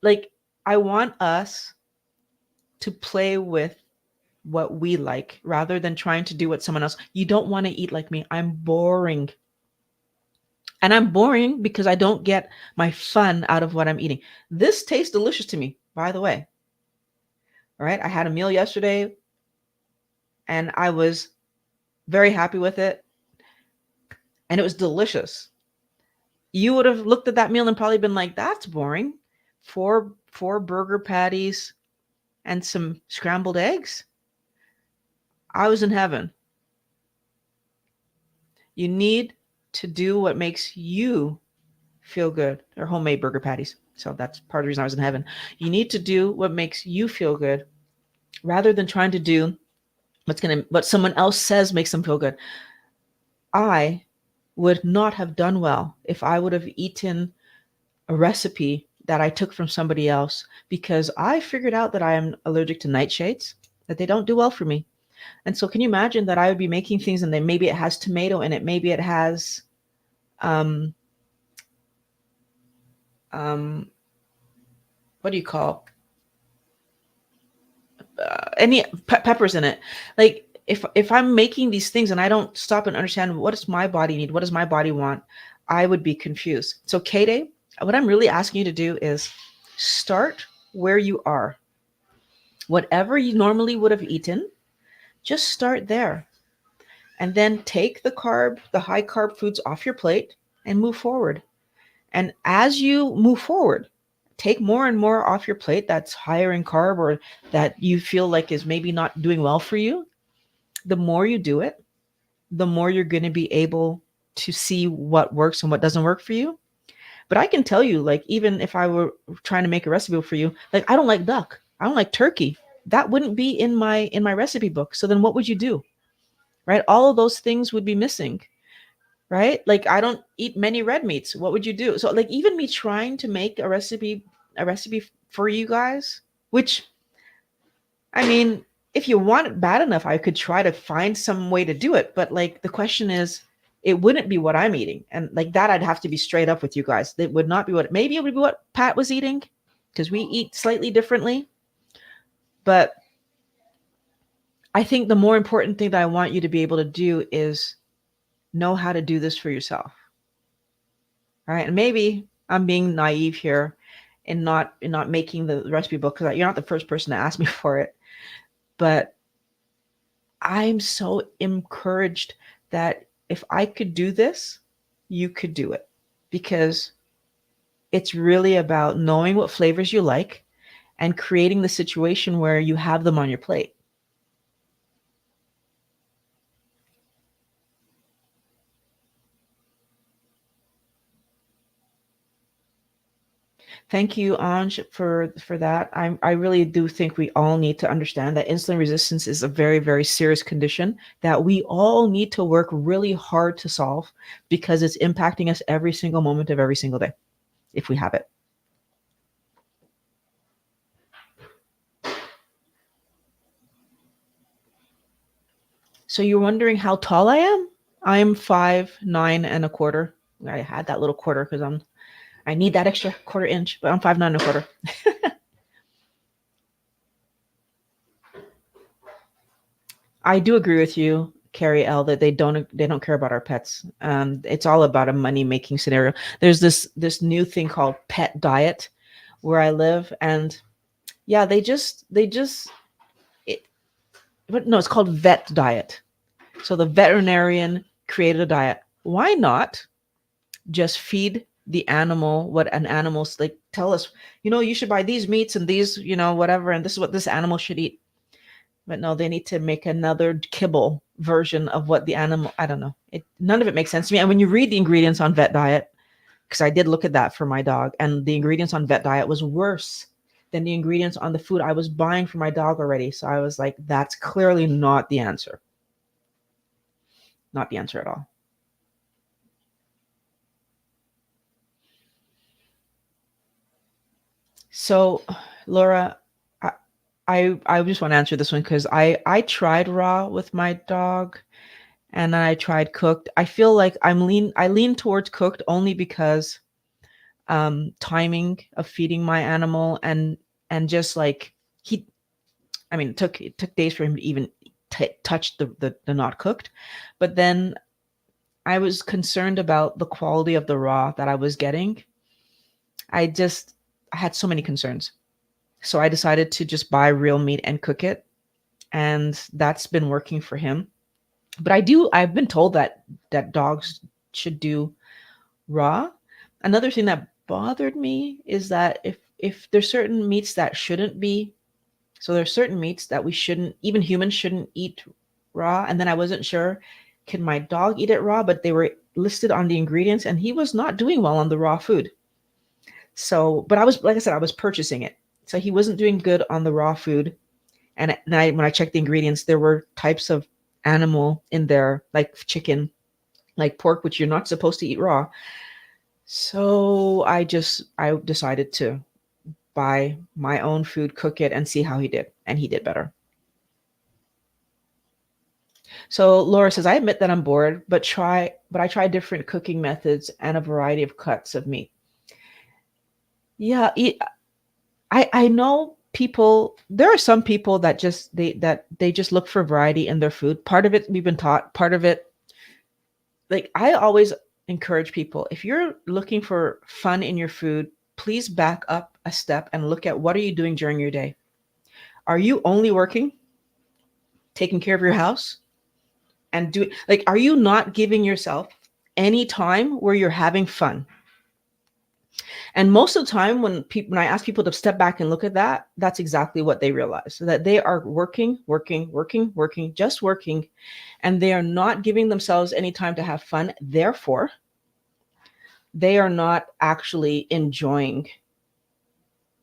Like, I want us to play with what we like rather than trying to do what someone else. You don't want to eat like me. I'm boring. And I'm boring because I don't get my fun out of what I'm eating. This tastes delicious to me, by the way. All right. I had a meal yesterday and I was very happy with it. And it was delicious. You would have looked at that meal and probably been like, that's boring. Four burger patties and some scrambled eggs. I was in heaven. You need to do what makes you feel good. They're homemade burger patties. So that's part of the reason I was in heaven. You need to do what makes you feel good rather than trying to do what someone else says makes them feel good. I would not have done well if I would have eaten a recipe that I took from somebody else, because I figured out that I am allergic to nightshades, that they don't do well for me. And so can you imagine that I would be making things and then maybe it has tomato in it, maybe it has what do you call any peppers in it. Like if I'm making these things and I don't stop and understand what does my body need, what does my body want, I would be confused. So Kate, what I'm really asking you to do is start where you are. Whatever you normally would have eaten, just start there. And then take the high carb foods off your plate and move forward. And as you move forward, take more and more off your plate that's higher in carb or that you feel like is maybe not doing well for you. The more you do it, the more you're going to be able to see what works and what doesn't work for you. But I can tell you, like, even if I were trying to make a recipe for you, like, I don't like duck. I don't like turkey. That wouldn't be in my recipe book. So then what would you do? Right? All of those things would be missing. Right? Like, I don't eat many red meats. What would you do? So like, even me trying to make a recipe for you guys, which, I mean, if you want it bad enough, I could try to find some way to do it. But like, the question is, it wouldn't be what I'm eating. And like that, I'd have to be straight up with you guys. It would not be maybe it would be what Pat was eating, because we eat slightly differently. But I think the more important thing that I want you to be able to do is know how to do this for yourself. All right. And maybe I'm being naive here and not making the recipe book, because you're not the first person to ask me for it. But I'm so encouraged that if I could do this, you could do it, because it's really about knowing what flavors you like and creating the situation where you have them on your plate. Thank you, Anj, for that. I really do think we all need to understand that insulin resistance is a very, very serious condition that we all need to work really hard to solve, because it's impacting us every single moment of every single day if we have it. So you're wondering how tall I am? I'm 5'9.25". I had that little quarter because I need that extra quarter inch, but I'm 5'9.25". I do agree with you, Carrie L, that they don't care about our pets. It's all about a money making scenario. There's this new thing called pet diet where I live, and yeah, they just it, but no, it's called vet diet. So the veterinarian created a diet. Why not just feed the animal what an animal's like? Tell us, you should buy these meats and these, whatever, and this is what this animal should eat. But no, they need to make another kibble version of what the animal, I don't know. None of it makes sense to me. And when you read the ingredients on vet diet, because I did look at that for my dog, and the ingredients on vet diet was worse than the ingredients on the food I was buying for my dog already. So I was like, that's clearly not the answer. Not the answer at all. So, Laura, I I just want to answer this one because I tried raw with my dog, and then I tried cooked. I feel like I lean towards cooked only because timing of feeding my animal, and just like he I mean it took days for him to even touch the not cooked. But then I was concerned about the quality of the raw that I was getting. I had so many concerns. So I decided to just buy real meat and cook it, and that's been working for him. But I've been told that dogs should do raw. Another thing that bothered me is that if there's certain meats that shouldn't be, so there's certain meats that we shouldn't, even humans shouldn't eat raw. And then I wasn't sure, can my dog eat it raw? But they were listed on the ingredients, and he was not doing well on the raw food. So, but I was, like I said, I was purchasing it. So he wasn't doing good on the raw food. And when I checked the ingredients, there were types of animal in there, like chicken, like pork, which you're not supposed to eat raw. So I decided to buy my own food, cook it, and see how he did. And he did better. So Laura says, I admit that I'm bored, but I try different cooking methods and a variety of cuts of meat. Yeah, I know people. There are some people that they just look for variety in their food. Part of it we've been taught. Part of it, like, I always encourage people, if you're looking for fun in your food, please back up a step and look at what are you doing during your day. Are you only working, taking care of your house, and are you not giving yourself any time where you're having fun? And most of the time when I ask people to step back and look at that, that's exactly what they realize, that they are working, working, working, working, just working, and they are not giving themselves any time to have fun. Therefore, they are not actually enjoying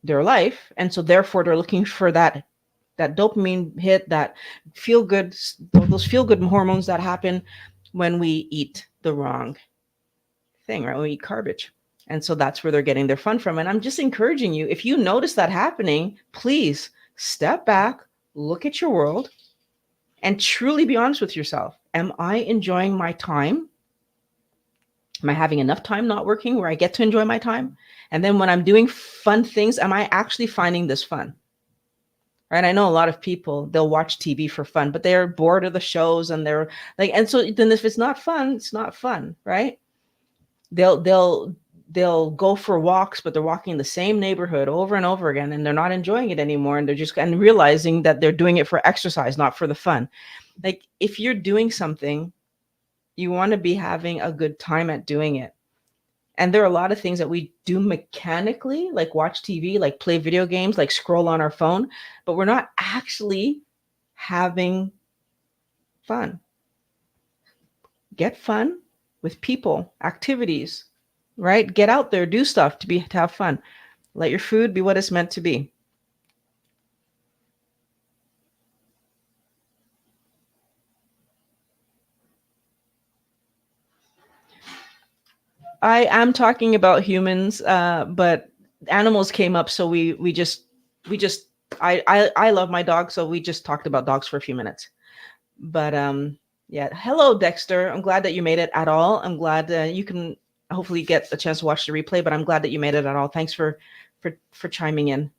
their life. And so therefore they're looking for that dopamine hit, that feel good, those feel good hormones that happen when we eat the wrong thing, right? When we eat garbage. And so that's where they're getting their fun from. And I'm just encouraging you, if you notice that happening, please step back, look at your world, and truly be honest with yourself. Am I enjoying my time? Am I having enough time not working where I get to enjoy my time? And then when I'm doing fun things, am I actually finding this fun? Right? I know a lot of people, they'll watch TV for fun, but they're bored of the shows and they're like, and so then if it's not fun, it's not fun, right? They'll go for walks, but they're walking in the same neighborhood over and over again, and they're not enjoying it anymore. And they're just and realizing that they're doing it for exercise, not for the fun. Like if you're doing something, you want to be having a good time at doing it. And there are a lot of things that we do mechanically, like watch TV, like play video games, like scroll on our phone, but we're not actually having fun. Get fun with people, activities, right? Get out there, do stuff to have fun. Let your food be what it's meant to be. I am talking about humans, but animals came up, so we just I love my dog, so we just talked about dogs for a few minutes. But yeah, hello Dexter. I'm glad that you made it at all. I'm glad you can hopefully get a chance to watch the replay, but I'm glad that you made it at all. Thanks for chiming in.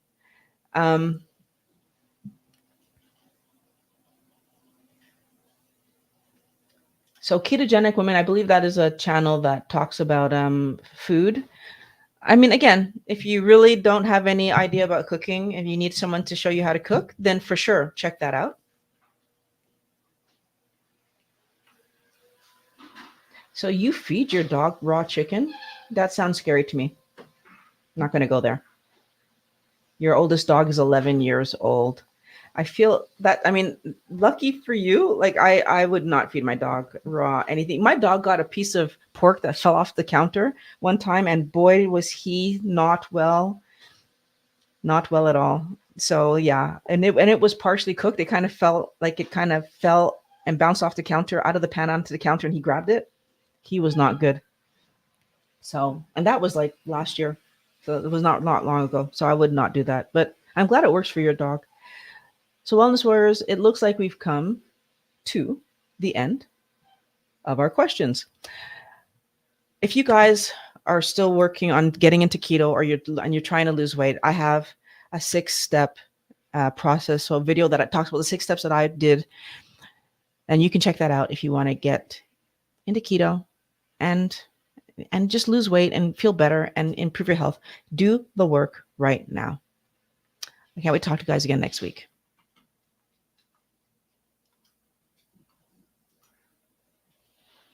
So ketogenic women, I believe that is a channel that talks about food. I mean, again, if you really don't have any idea about cooking and you need someone to show you how to cook, then for sure, check that out. So you feed your dog raw chicken? That sounds scary to me. Not going to go there. Your oldest dog is 11 years old. I feel that, I mean, lucky for you, like I would not feed my dog raw anything. My dog got a piece of pork that fell off the counter one time, and boy, was he not well at all. So yeah, and it was partially cooked. It kind of felt like it kind of fell and bounced off the counter, out of the pan onto the counter, and he grabbed it. He was not good. So, and that was like last year. So it was not long ago. So I would not do that. But I'm glad it works for your dog. So Wellness Warriors, it looks like we've come to the end of our questions. If you guys are still working on getting into keto, or you're trying to lose weight, I have a 6-step process. So a video that talks about the 6 steps that I did. And you can check that out if you want to get into keto and just lose weight and feel better and improve your health. Do the work right now. I can't wait to talk to you guys again next week.